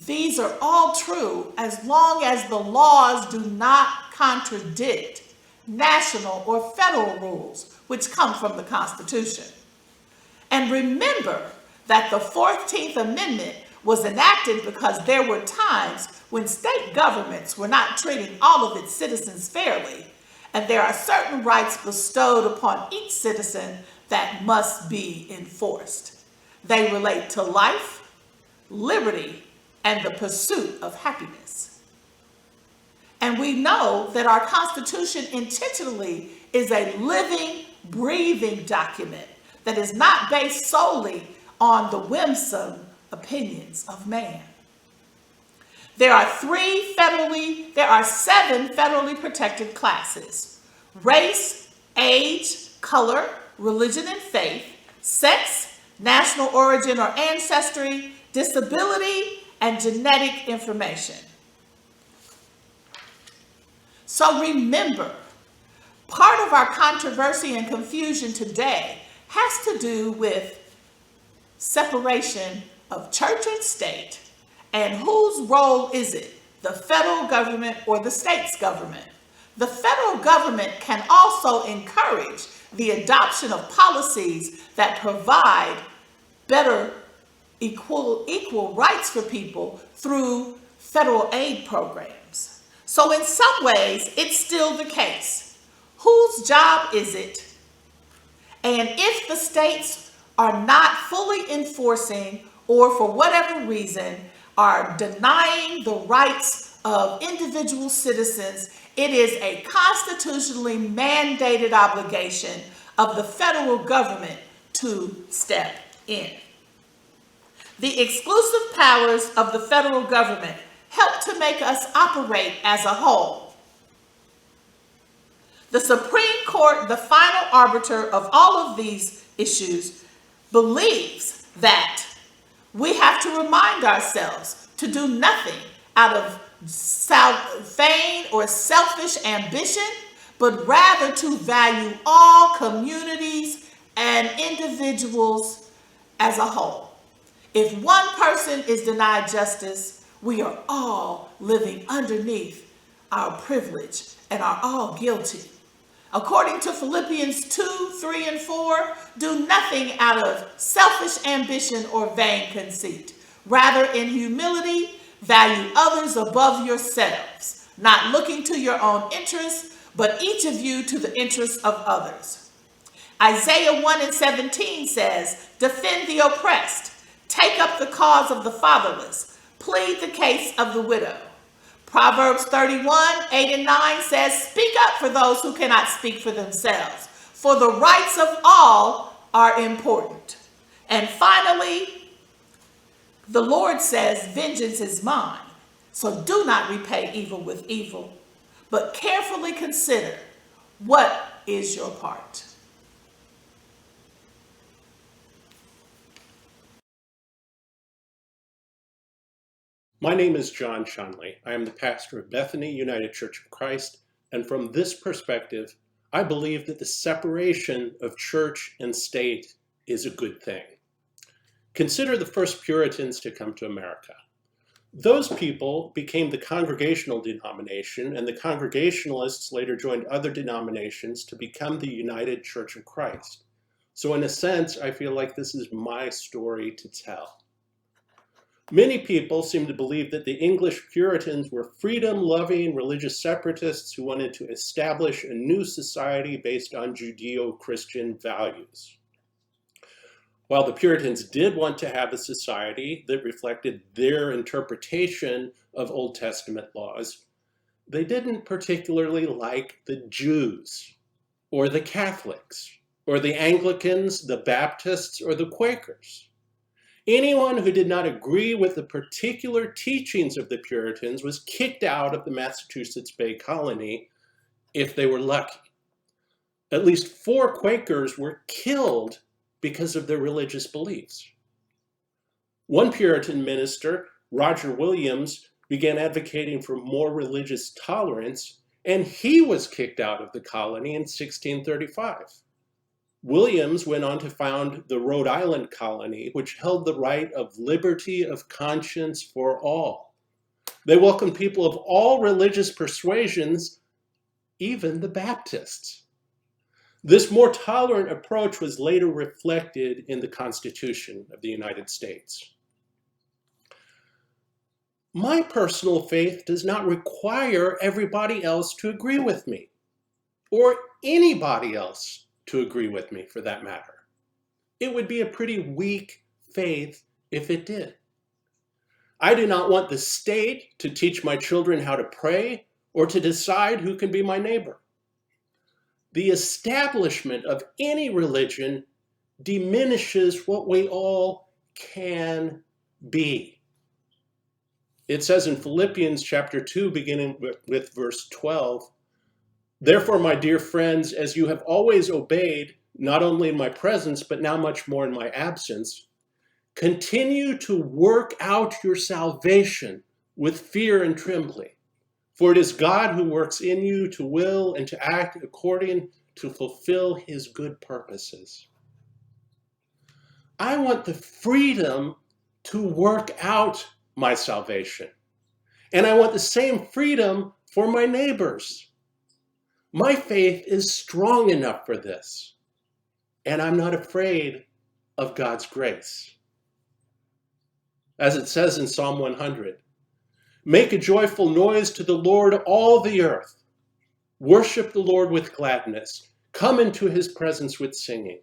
[SPEAKER 9] these are all true as long as the laws do not contradict national or federal rules, which come from the Constitution. And remember that the 14th Amendment was enacted because there were times when state governments were not treating all of its citizens fairly, and there are certain rights bestowed upon each citizen that must be enforced. They relate to life, liberty, and the pursuit of happiness. And we know that our Constitution intentionally is a living, breathing document that is not based solely on the whimsome opinions of man. There are 7 federally protected classes: race, age, color, religion and faith, sex, national origin or ancestry, disability, and genetic information. So remember, part of our controversy and confusion today has to do with separation of church and state, and whose role is it, the federal government or the state's government? The federal government can also encourage the adoption of policies that provide better equal rights for people through federal aid programs. So in some ways, it's still the case. Whose job is it? And if the states are not fully enforcing, or for whatever reason are denying the rights of individual citizens, it is a constitutionally mandated obligation of the federal government to step in. The exclusive powers of the federal government help to make us operate as a whole. The Supreme Court, the final arbiter of all of these issues, believes that we have to remind ourselves to do nothing out of vain or selfish ambition, but rather to value all communities and individuals as a whole. If one person is denied justice, we are all living underneath our privilege and are all guilty. According to Philippians 2, 3, and 4, do nothing out of selfish ambition or vain conceit. Rather, in humility, value others above yourselves, not looking to your own interests, but each of you to the interests of others. Isaiah 1 and 17 says, defend the oppressed, take up the cause of the fatherless, plead the case of the widow. Proverbs 31, 8 and 9 says, speak up for those who cannot speak for themselves, for the rights of all are important. And finally, the Lord says, vengeance is mine, so do not repay evil with evil, but carefully consider what is your part.
[SPEAKER 10] My name is John Shonley. I am the pastor of Bethany United Church of Christ, and from this perspective, I believe that the separation of church and state is a good thing. Consider the first Puritans to come to America. Those people became the Congregational denomination, and the Congregationalists later joined other denominations to become the United Church of Christ. So in a sense, I feel like this is my story to tell. Many people seem to believe that the English Puritans were freedom-loving religious separatists who wanted to establish a new society based on Judeo-Christian values. While the Puritans did want to have a society that reflected their interpretation of Old Testament laws, they didn't particularly like the Jews, or the Catholics, or the Anglicans, the Baptists, or the Quakers. Anyone who did not agree with the particular teachings of the Puritans was kicked out of the Massachusetts Bay Colony if they were lucky. At least 4 Quakers were killed because of their religious beliefs. One Puritan minister, Roger Williams, began advocating for more religious tolerance, and he was kicked out of the colony in 1635. Williams went on to found the Rhode Island colony, which held the right of liberty of conscience for all. They welcomed people of all religious persuasions, even the Baptists. This more tolerant approach was later reflected in the Constitution of the United States. My personal faith does not require everybody else to agree with me, or anybody else to agree with me, for that matter. It would be a pretty weak faith if it did. I do not want the state to teach my children how to pray or to decide who can be my neighbor. The establishment of any religion diminishes what we all can be. It says in Philippians chapter 2, beginning with verse 12, therefore, my dear friends, as you have always obeyed, not only in my presence, but now much more in my absence, continue to work out your salvation with fear and trembling. For it is God who works in you to will and to act according to fulfill his good purposes. I want the freedom to work out my salvation. And I want the same freedom for my neighbors. My faith is strong enough for this, and I'm not afraid of God's grace. As it says in Psalm 100, make a joyful noise to the Lord, all the earth. Worship the Lord with gladness. Come into his presence with singing.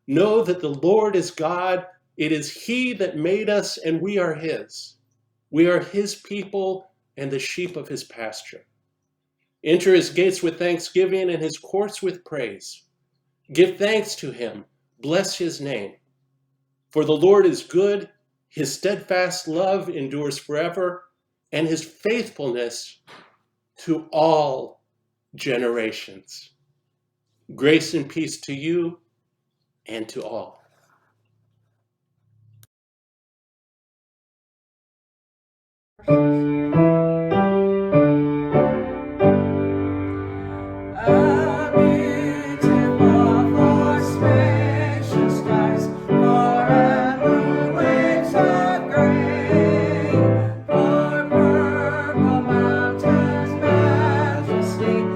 [SPEAKER 10] Know that the Lord is God. It is he that made us, and we are his. We are his people and the sheep of his pasture. Enter his gates with thanksgiving and his courts with praise. Give thanks to him. Bless his name. For the Lord is good. His steadfast love endures forever, and his faithfulness to all generations. Grace and peace to you and to all.
[SPEAKER 1] Majesty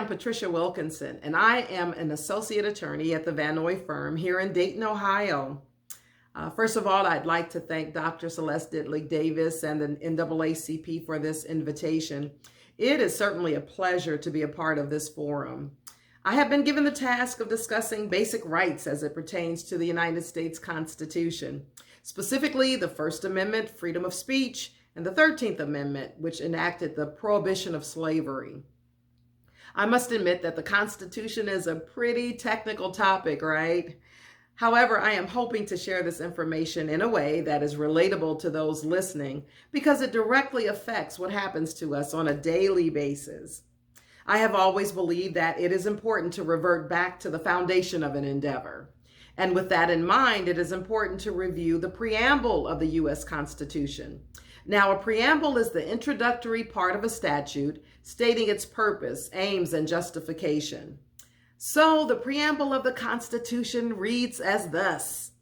[SPEAKER 11] I'm Patricia Wilkinson, and I am an associate attorney at the Van Noy firm here in Dayton, Ohio. First of all, I'd like to thank Dr. Celeste Ditley Davis and the NAACP for this invitation. It is certainly a pleasure to be a part of this forum. I have been given the task of discussing basic rights as it pertains to the United States Constitution, specifically the First Amendment, freedom of speech, and the 13th Amendment, which enacted the prohibition of slavery. I must admit that the Constitution is a pretty technical topic, right? However, I am hoping to share this information in a way that is relatable to those listening because it directly affects what happens to us on a daily basis. I have always believed that it is important to revert back to the foundation of an endeavor. And with that in mind, it is important to review the preamble of the U.S. Constitution. Now, a preamble is the introductory part of a statute stating its purpose, aims, and justification. So the preamble of the Constitution reads as thus: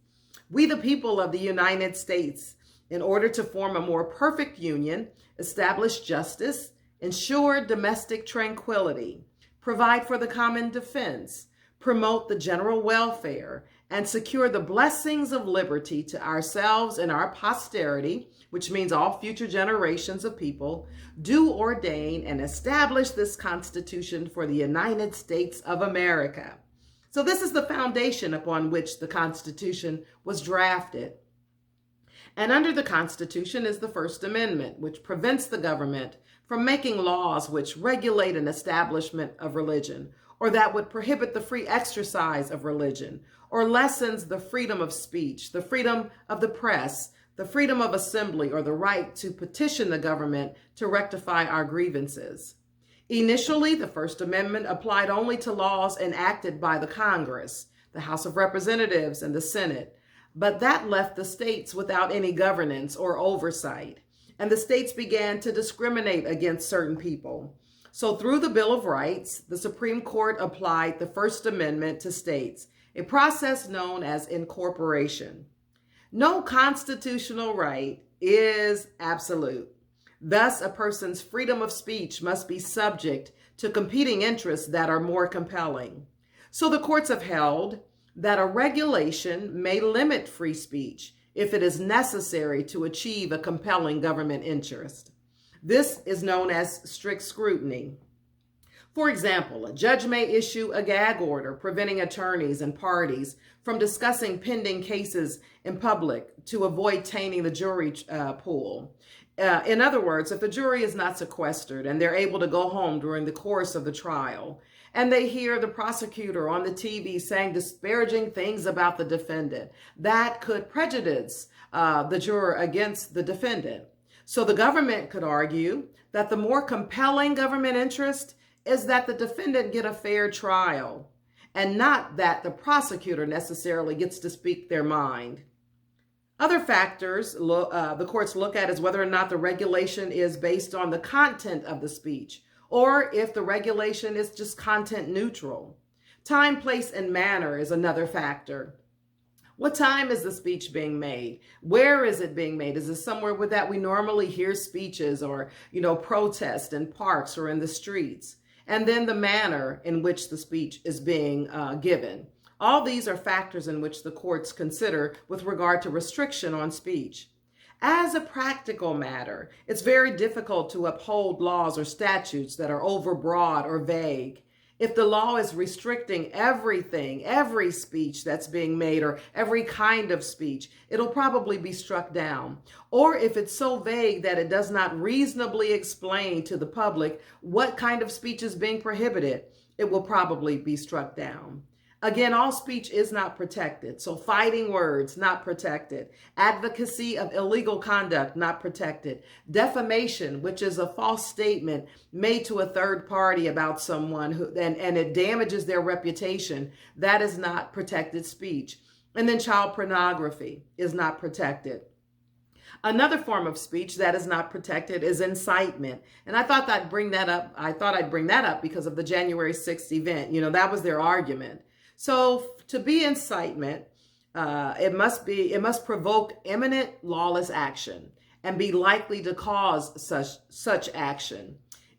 [SPEAKER 11] "We, the people of the United States, in order to form a more perfect union, establish justice, ensure domestic tranquility, provide for the common defense, promote the general welfare, and secure the blessings of liberty to ourselves and our posterity," which means all future generations of people, "do ordain and establish this Constitution for the United States of America." So this is the foundation upon which the Constitution was drafted. And under the Constitution is the First Amendment, which prevents the government from making laws which regulate an establishment of religion, or that would prohibit the free exercise of religion, or lessens the freedom of speech, the freedom of the press, the freedom of assembly, or the right to petition the government to rectify our grievances. Initially, the First Amendment applied only to laws enacted by the Congress, the House of Representatives, and the Senate, but that left the states without any governance or oversight, and the states began to discriminate against certain people. So through the Bill of Rights, the Supreme Court applied the First Amendment to states, a process known as incorporation. No constitutional right is absolute. Thus, a person's freedom of speech must be subject to competing interests that are more compelling. So the courts have held that a regulation may limit free speech if it is necessary to achieve a compelling government interest. This is known as strict scrutiny. For example, a judge may issue a gag order preventing attorneys and parties from discussing pending cases in public to avoid tainting the jury pool. In other words, if the jury is not sequestered and they're able to go home during the course of the trial, and they hear the prosecutor on the TV saying disparaging things about the defendant, that could prejudice the juror against the defendant. So the government could argue that the more compelling government interest is that the defendant get a fair trial, and not that the prosecutor necessarily gets to speak their mind. Other factors the courts look at is whether or not the regulation is based on the content of the speech, or if the regulation is just content neutral. Time, place, and manner is another factor. What time is the speech being made? Where is it being made? Is it somewhere where that we normally hear speeches or, protests in parks or in the streets? And then the manner in which the speech is being given. All these are factors in which the courts consider with regard to restriction on speech. As a practical matter, it's very difficult to uphold laws or statutes that are overbroad or vague. If the law is restricting everything, every speech that's being made or every kind of speech, it'll probably be struck down. Or if it's so vague that it does not reasonably explain to the public what kind of speech is being prohibited, it will probably be struck down. Again, all speech is not protected. So fighting words, not protected. Advocacy of illegal conduct, not protected. Defamation, which is a false statement made to a third party about someone and it damages their reputation, that is not protected speech. And then child pornography is not protected. Another form of speech that is not protected is incitement. And I thought I'd bring that up because of the January 6th event. That was their argument. So to be incitement, it must provoke imminent lawless action and be likely to cause such action.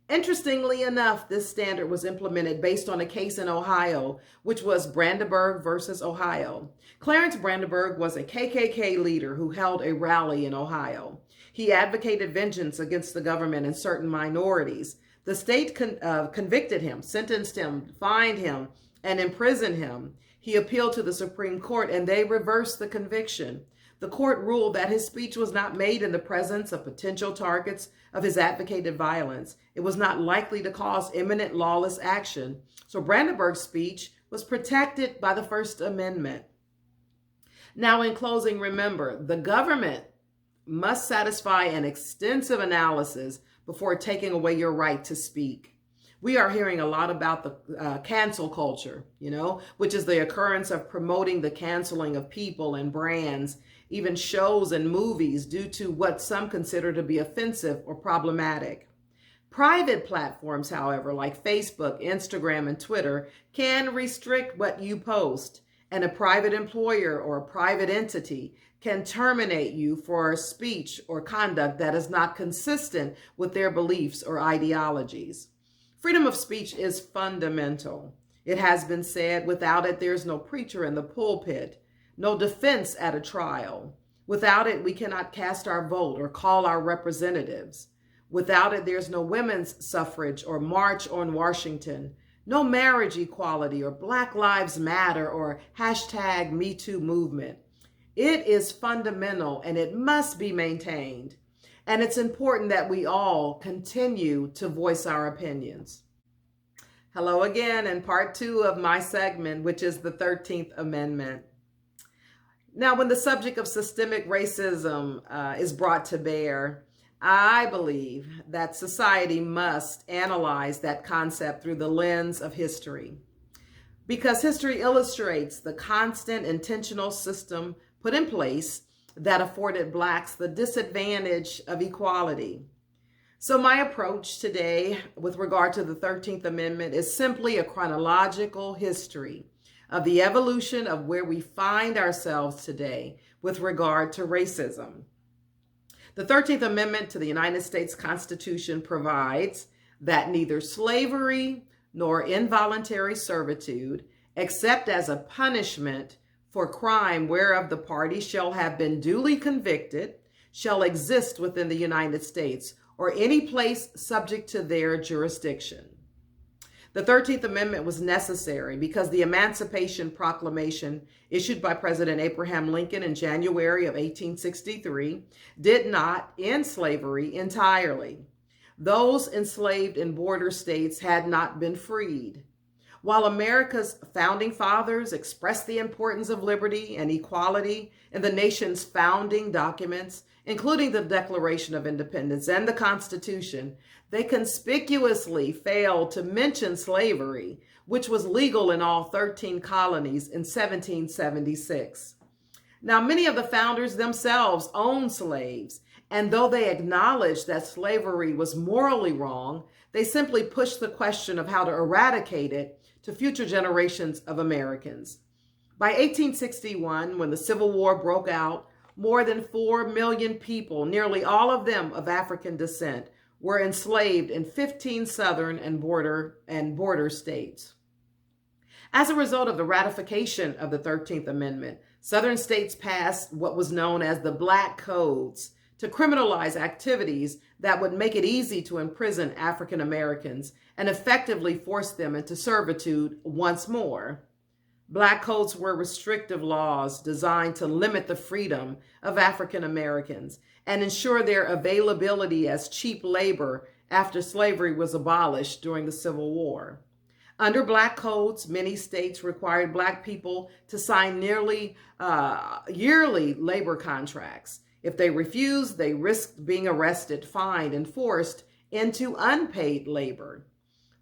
[SPEAKER 11] Interestingly enough, this standard was implemented based on a case in Ohio, which was Brandenburg versus Ohio. Clarence Brandenburg was a KKK leader who held a rally in Ohio. He advocated vengeance against the government and certain minorities. The state convicted him, sentenced him, fined him, and imprisoned him. He appealed to the Supreme Court, and they reversed the conviction. The court ruled that his speech was not made in the presence of potential targets of his advocated violence. It was not likely to cause imminent lawless action. So Brandenburg's speech was protected by the First Amendment. Now, in closing, remember, the government must satisfy an extensive analysis before taking away your right to speak. We are hearing a lot about the cancel culture, which is the occurrence of promoting the canceling of people and brands, even shows and movies, due to what some consider to be offensive or problematic. Private platforms, however, like Facebook, Instagram, and Twitter, can restrict what you post, and a private employer or a private entity can terminate you for speech or conduct that is not consistent with their beliefs or ideologies. Freedom of speech is fundamental. It has been said, without it, there's no preacher in the pulpit, no defense at a trial. Without it, we cannot cast our vote or call our representatives. Without it, there's no women's suffrage or march on Washington, no marriage equality or Black Lives Matter or #MeToo movement. It is fundamental and it must be maintained. And it's important that we all continue to voice our opinions. Hello again, in part 2 of my segment, which is the 13th Amendment. Now, when the subject of systemic racism is brought to bear, I believe that society must analyze that concept through the lens of history, because history illustrates the constant intentional system put in place that afforded Blacks the disadvantage of equality. So my approach today with regard to the 13th Amendment is simply a chronological history of the evolution of where we find ourselves today with regard to racism. The 13th Amendment to the United States Constitution provides that neither slavery nor involuntary servitude, except as a punishment for crime whereof the party shall have been duly convicted, shall exist within the United States or any place subject to their jurisdiction. The 13th Amendment was necessary because the Emancipation Proclamation issued by President Abraham Lincoln in January of 1863 did not end slavery entirely. Those enslaved in border states had not been freed. While America's founding fathers expressed the importance of liberty and equality in the nation's founding documents, including the Declaration of Independence and the Constitution, they conspicuously failed to mention slavery, which was legal in all 13 colonies in 1776. Now, many of the founders themselves owned slaves, and though they acknowledged that slavery was morally wrong, they simply pushed the question of how to eradicate it to future generations of Americans. By 1861, when the Civil War broke out, more than 4 million people, nearly all of them of African descent, were enslaved in 15 southern and border states. As a result of the ratification of the 13th Amendment, southern states passed what was known as the Black Codes to criminalize activities that would make it easy to imprison African Americans and effectively force them into servitude once more. Black codes were restrictive laws designed to limit the freedom of African Americans and ensure their availability as cheap labor after slavery was abolished during the Civil War. Under Black codes, many states required Black people to sign nearly yearly labor contracts. If they refused, they risked being arrested, fined, and forced into unpaid labor.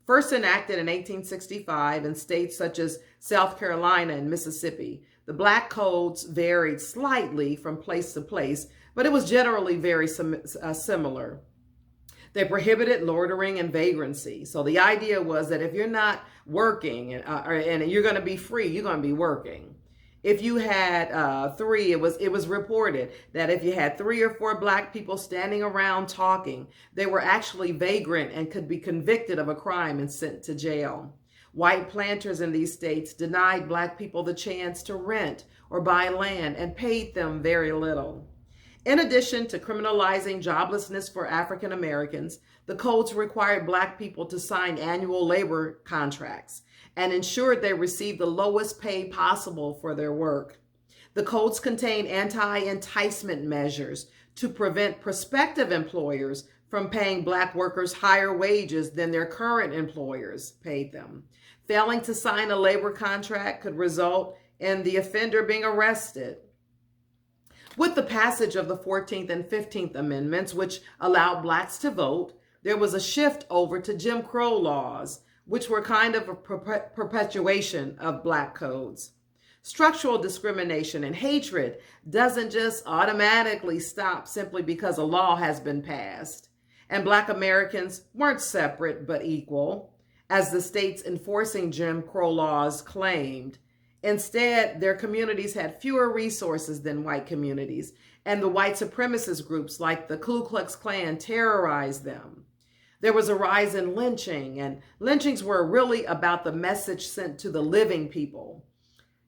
[SPEAKER 11] First enacted in 1865 in states such as South Carolina and Mississippi, the Black codes varied slightly from place to place, but it was generally very similar. They prohibited loitering and vagrancy. So the idea was that if you're not working and you're going to be free, you're going to be working. If you had three, it was reported that if you had 3 or 4 black people standing around talking, they were actually vagrant and could be convicted of a crime and sent to jail. White planters in these states denied black people the chance to rent or buy land and paid them very little. In addition to criminalizing joblessness for African Americans, the codes required black people to sign annual labor contracts and ensured they received the lowest pay possible for their work. The codes contain anti-enticement measures to prevent prospective employers from paying black workers higher wages than their current employers paid them. Failing to sign a labor contract could result in the offender being arrested. With the passage of the 14th and 15th Amendments, which allowed blacks to vote, there was a shift over to Jim Crow laws, which were kind of a perpetuation of black codes. Structural discrimination and hatred doesn't just automatically stop simply because a law has been passed. And black Americans weren't separate but equal, as the states enforcing Jim Crow laws claimed. Instead, their communities had fewer resources than white communities, and the white supremacist groups like the Ku Klux Klan terrorized them. There was a rise in lynching, and lynchings were really about the message sent to the living people.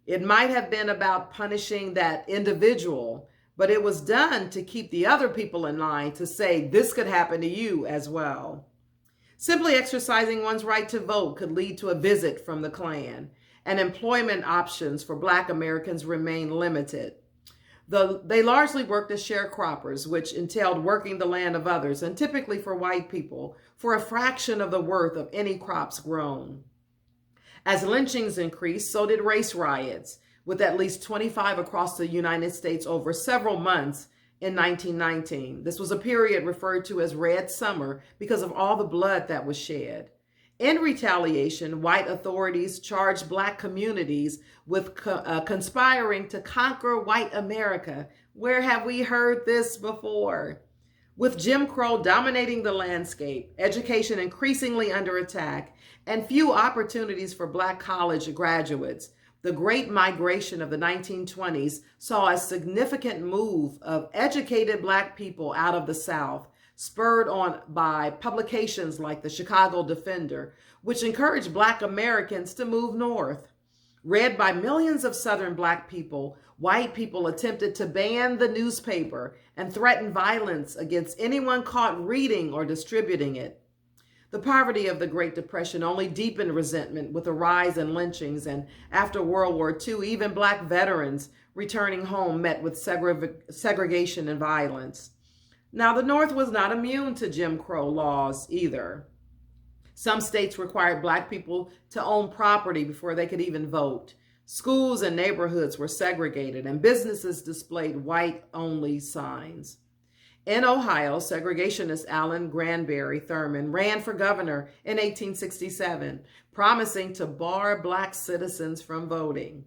[SPEAKER 11] It might have been about punishing that individual, but it was done to keep the other people in line to say this could happen to you as well. Simply exercising one's right to vote could lead to a visit from the Klan, and employment options for black Americans remain limited. They largely worked as sharecroppers, which entailed working the land of others, and typically for white people, for a fraction of the worth of any crops grown. As lynchings increased, so did race riots, with at least 25 across the United States over several months in 1919. This was a period referred to as Red Summer because of all the blood that was shed. In retaliation, white authorities charged black communities with conspiring to conquer white America. Where have we heard this before? With Jim Crow dominating the landscape, education increasingly under attack, and few opportunities for black college graduates, the Great Migration of the 1920s saw a significant move of educated black people out of the South, spurred on by publications like the Chicago Defender, which encouraged black Americans to move north. Read by millions of Southern black people, white people attempted to ban the newspaper and threaten violence against anyone caught reading or distributing it. The poverty of the Great Depression only deepened resentment with a rise in lynchings, and after World War II, even black veterans returning home met with segregation and violence. Now, the North was not immune to Jim Crow laws either. Some states required black people to own property before they could even vote. Schools and neighborhoods were segregated, and businesses displayed white-only signs. In Ohio, segregationist Allen Granberry Thurman ran for governor in 1867, promising to bar black citizens from voting.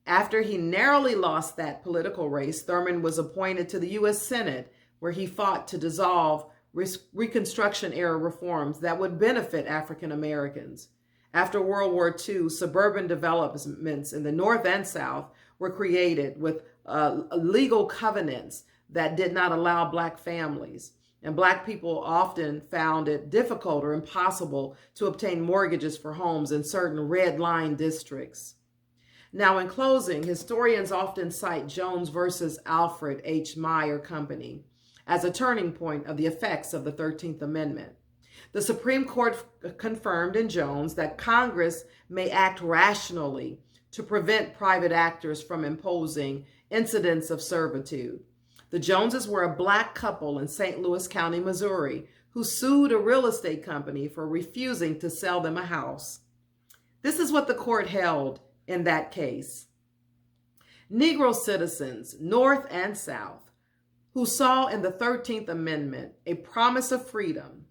[SPEAKER 11] After he narrowly lost that political race, Thurman was appointed to the U.S. Senate, where he fought to dissolve Reconstruction-era reforms that would benefit African Americans. After World War II, suburban developments in the North and South were created with legal covenants that did not allow black families. And black people often found it difficult or impossible to obtain mortgages for homes in certain red line districts. Now, in closing, historians often cite Jones versus Alfred H. Meyer Company as a turning point of the effects of the 13th Amendment. The Supreme Court confirmed in Jones that Congress may act rationally to prevent private actors from imposing incidents of servitude. The Joneses were a black couple in St. Louis County, Missouri, who sued a real estate company for refusing to sell them a house. This is what the court held in that case. Negro citizens, North and South, who saw in the 13th Amendment a promise of freedom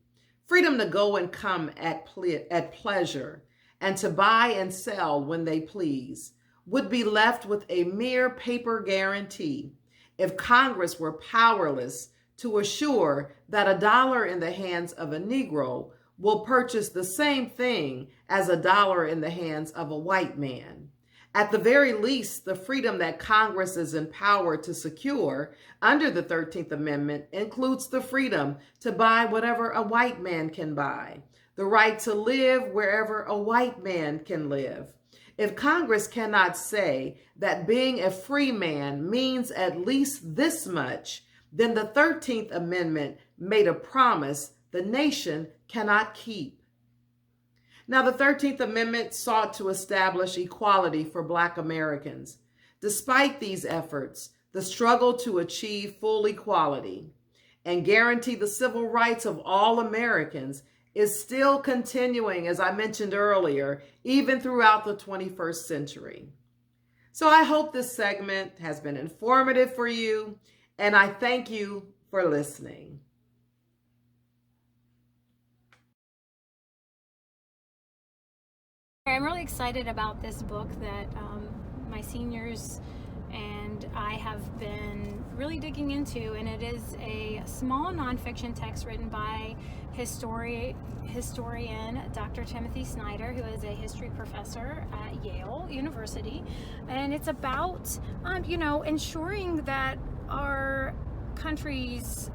[SPEAKER 11] to go and come at pleasure, and to buy and sell when they please, would be left with a mere paper guarantee if Congress were powerless to assure that $1 in the hands of a Negro will purchase the same thing as $1 in the hands of a white man. At the very least, the freedom that Congress is empowered to secure under the 13th Amendment includes the freedom to buy whatever a white man can buy, the right to live wherever a white man can live. If Congress cannot say that being a free man means at least this much, then the 13th Amendment made a promise the nation cannot keep. Now, the 13th Amendment sought to establish equality for Black Americans. Despite these efforts, the struggle to achieve full equality and guarantee the civil rights of all Americans is still continuing, as I mentioned earlier, even throughout the 21st century. So I hope this segment has been informative for you, and I thank you for listening.
[SPEAKER 12] I'm really excited about this book that my seniors and I have been really digging into, and it is a small nonfiction text written by historian Dr. Timothy Snyder, who is a history professor at Yale University, and it's about ensuring that our countries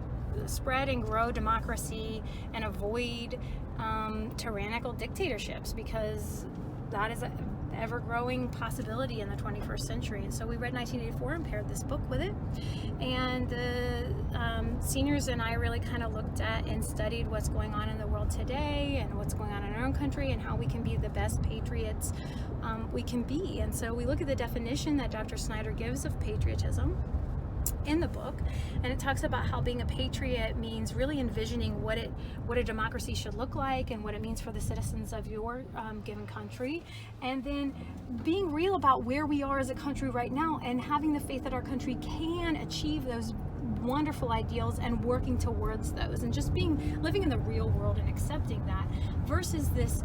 [SPEAKER 12] spread and grow democracy and avoid tyrannical dictatorships, because that is an ever-growing possibility in the 21st century. And so we read 1984 and paired this book with it, and the seniors and I really kind of looked at and studied what's going on in the world today and what's going on in our own country and how we can be the best patriots we can be. And so we look at the definition that Dr. Snyder gives of patriotism in the book, and it talks about how being a patriot means really envisioning what a democracy should look like and what it means for the citizens of your given country, and then being real about where we are as a country right now and having the faith that our country can achieve those wonderful ideals and working towards those, and just living in the real world and accepting that, versus this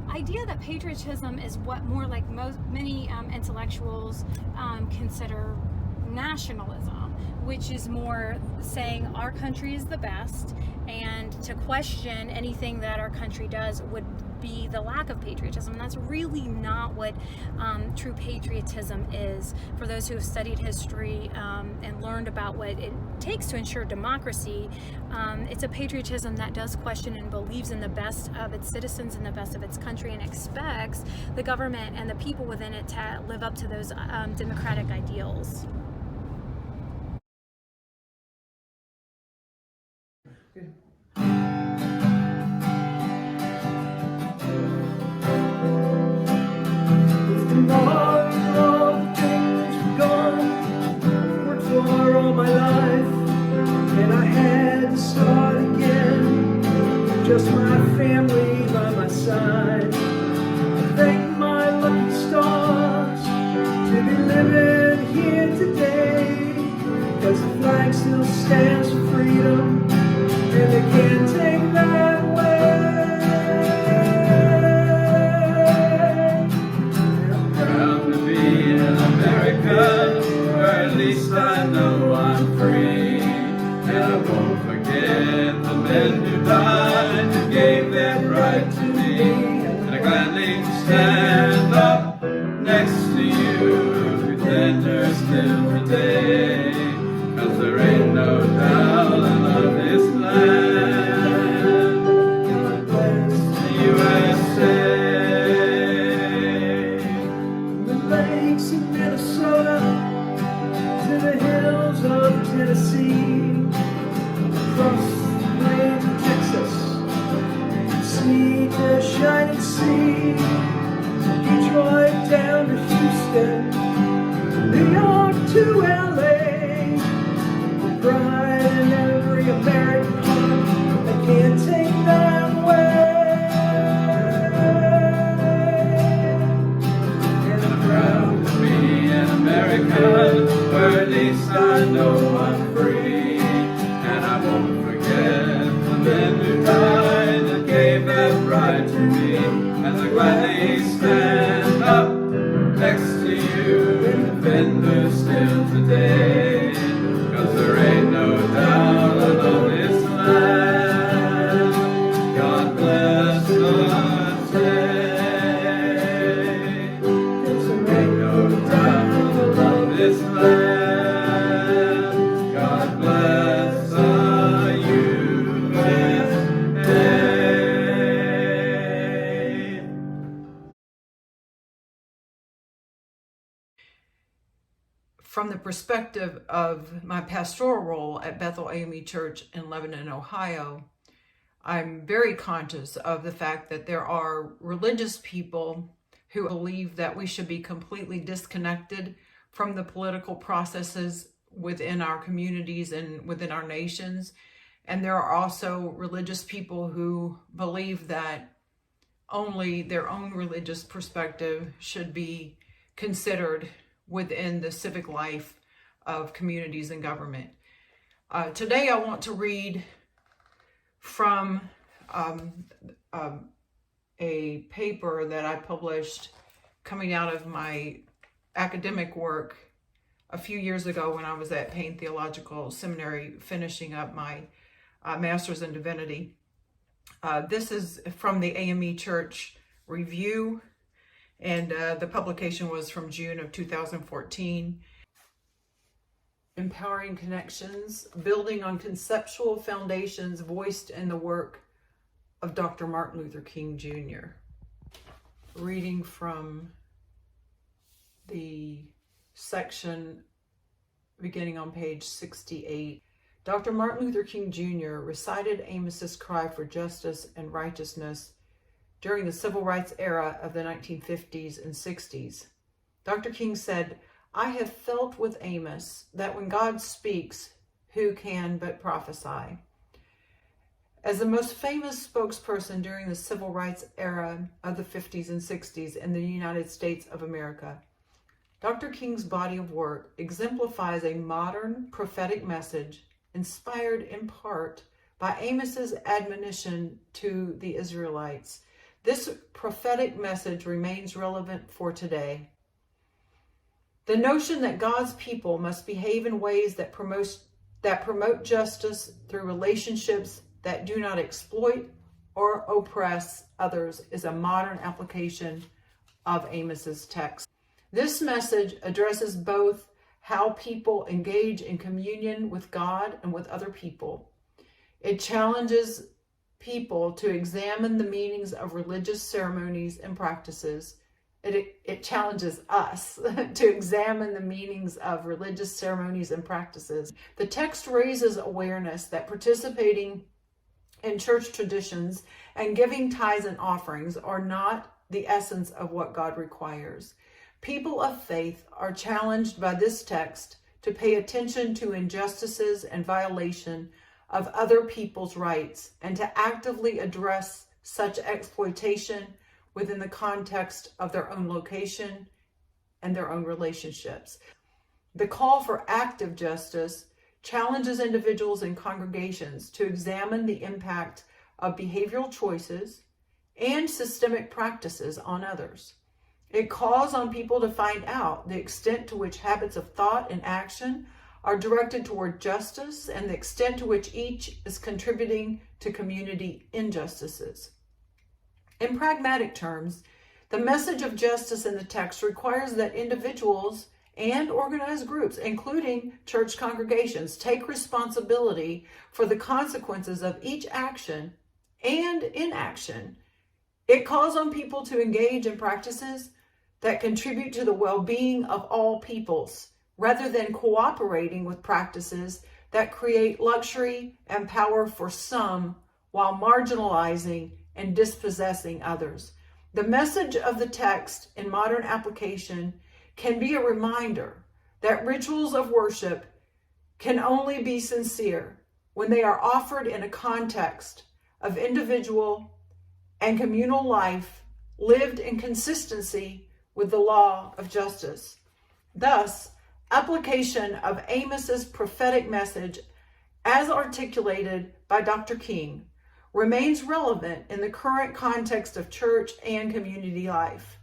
[SPEAKER 12] idea that patriotism is what more like many intellectuals consider nationalism, which is more saying our country is the best, and to question anything that our country does would be the lack of patriotism. And that's really not what true patriotism is. For those who have studied history and learned about what it takes to ensure democracy, it's a patriotism that does question and believes in the best of its citizens and the best of its country, and expects the government and the people within it to live up to those democratic ideals.
[SPEAKER 1] Just my family by my side. I thank my lucky stars to be living here today, because the flag still stands for freedom, and they can't take that away. I'm proud to be an American, or at least I know I'm free, and I won't forget the men who died, gave that right to me, and I gladly stand up next to you, pretenders still today, 'cause there ain't no doubt I love this land. God bless the USA. From the lakes of Minnesota to the hills of Tennessee, across the plains of Texas, sea to shining sea, Detroit down to Houston, New York to LA, pride in every American heart, I can't take that away. And I'm proud to be an American, or at least I know I'm free, and I won't forget the men who died and gave that right to me, as I gladly stand up next to you and defend her still today, 'cause there ain't no doubt I love this land. God bless the day. It's America. this land. God bless the USA.
[SPEAKER 13] From the perspective of my pastoral role at Bethel AME Church in Lebanon, Ohio, I'm very conscious of the fact that there are religious people who believe that we should be completely disconnected from the political processes within our communities and within our nations. And there are also religious people who believe that only their own religious perspective should be considered within the civic life of communities and government. Today I want to read from a paper that I published coming out of my academic work a few years ago when I was at Payne Theological Seminary finishing up my master's in divinity. This is from the AME Church Review, and the publication was from June of 2014. Empowering Connections, Building on Conceptual Foundations Voiced in the Work of Dr. Martin Luther King Jr. Reading from the section beginning on page 68. Dr. Martin Luther King Jr. recited Amos's cry for justice and righteousness during the civil rights era of the 1950s and 60s. Dr. King said, "I have felt with Amos that when God speaks, who can but prophesy?" As the most famous spokesperson during the civil rights era of the 50s and 60s in the United States of America, Dr. King's body of work exemplifies a modern prophetic message inspired in part by Amos's admonition to the Israelites. This prophetic message remains relevant for today. The notion that God's people must behave in ways that promote justice through relationships that do not exploit or oppress others is a modern application of Amos's text. This message addresses both how people engage in communion with God and with other people. It challenges people to examine the meanings of religious ceremonies and practices. It challenges us to examine the meanings of religious ceremonies and practices. The text raises awareness that participating in church traditions and giving tithes and offerings are not the essence of what God requires. People of faith are challenged by this text to pay attention to injustices and violation of other people's rights and to actively address such exploitation within the context of their own location and their own relationships. The call for active justice challenges individuals and congregations to examine the impact of behavioral choices and systemic practices on others. It calls on people to find out the extent to which habits of thought and action are directed toward justice and the extent to which each is contributing to community injustices. In pragmatic terms, the message of justice in the text requires that individuals and organized groups, including church congregations, take responsibility for the consequences of each action and inaction. It calls on people to engage in practices that contribute to the well-being of all peoples, rather than cooperating with practices that create luxury and power for some while marginalizing and dispossessing others. The message of the text in modern application can be a reminder that rituals of worship can only be sincere when they are offered in a context of individual and communal life lived in consistency with the law of justice. Thus, application of Amos's prophetic message as articulated by Dr. King remains relevant in the current context of church and community life.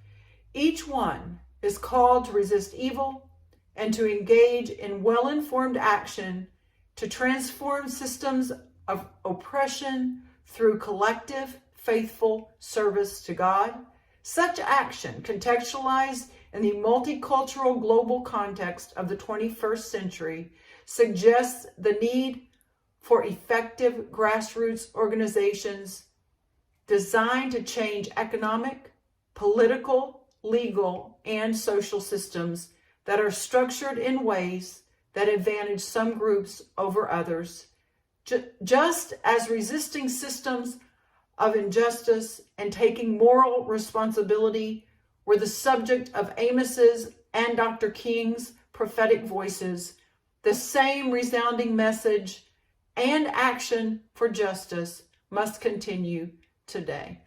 [SPEAKER 13] Each one is called to resist evil and to engage in well-informed action to transform systems of oppression through collective, faithful service to God. Such action, contextualized in the multicultural global context of the 21st century suggests the need for effective grassroots organizations designed to change economic, political, legal, and social systems that are structured in ways that advantage some groups over others, just as resisting systems of injustice and taking moral responsibility were the subject of Amos's and Dr. King's prophetic voices. The same resounding message and action for justice must continue today.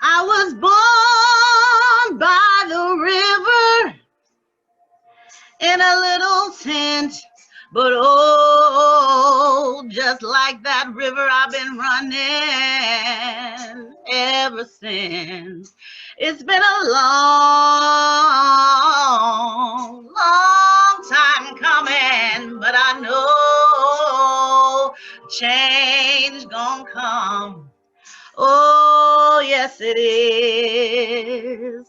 [SPEAKER 14] I was born by the river in a little tent, but oh, just like that river, I've been running ever since. It's been a long, long time coming, but I know change gonna come. Oh, yes, it is.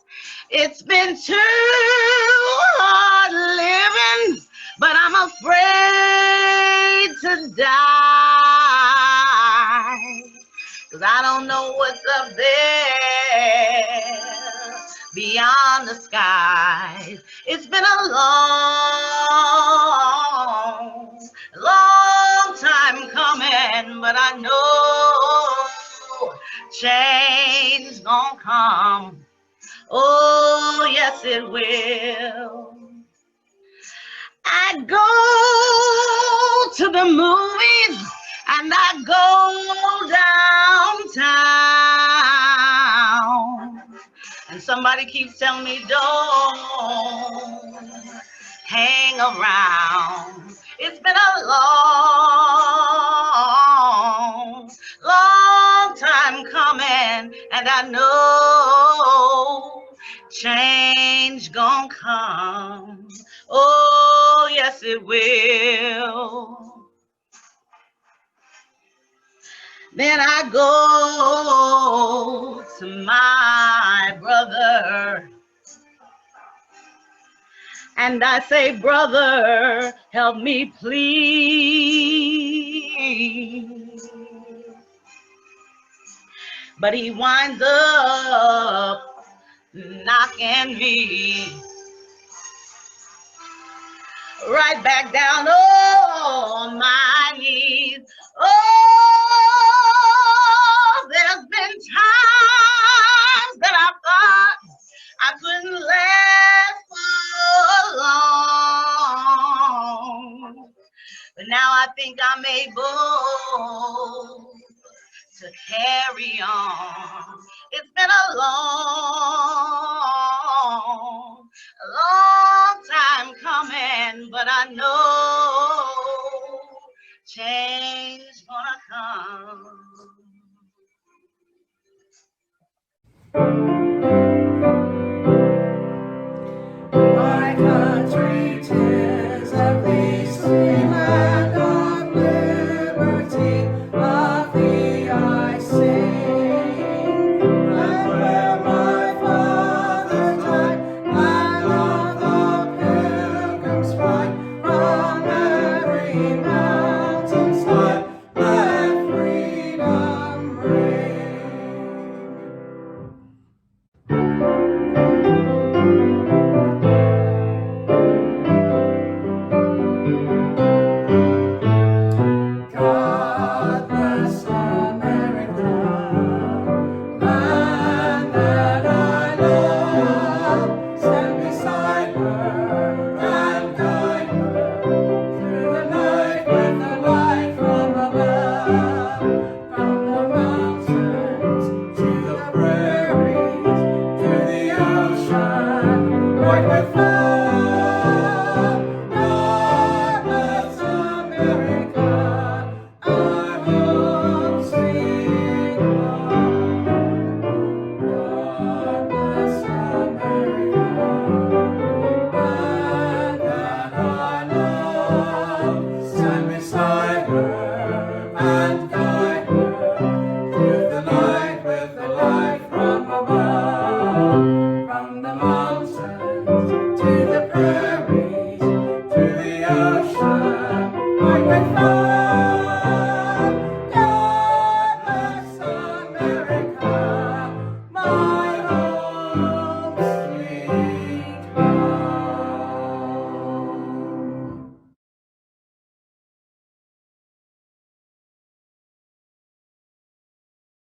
[SPEAKER 14] It's been too hard living, but I'm afraid to die, 'cause I don't know what's up there beyond the skies. It's been a long, long time coming, but I know change gonna come. Oh, yes, it will. I go to the movies and I go downtown, and somebody keeps telling me don't hang around. It's been a long, long time coming, and I know change gonna come. Oh, yes, it will. Then I go to my brother and I say, brother, help me please. But he winds up knocking me right back down on my knees. Oh, there's been times that I thought I couldn't last for long, but now I think I'm able to carry on. It's been a long, time coming, but I know change gonna come.
[SPEAKER 1] My country, 'tis a peaceful land of liberty, of thee I sing. And where my fathers died, and of the pilgrims flight, from every mountainside, let freedom ring. God bless America, land that I love. Stand beside her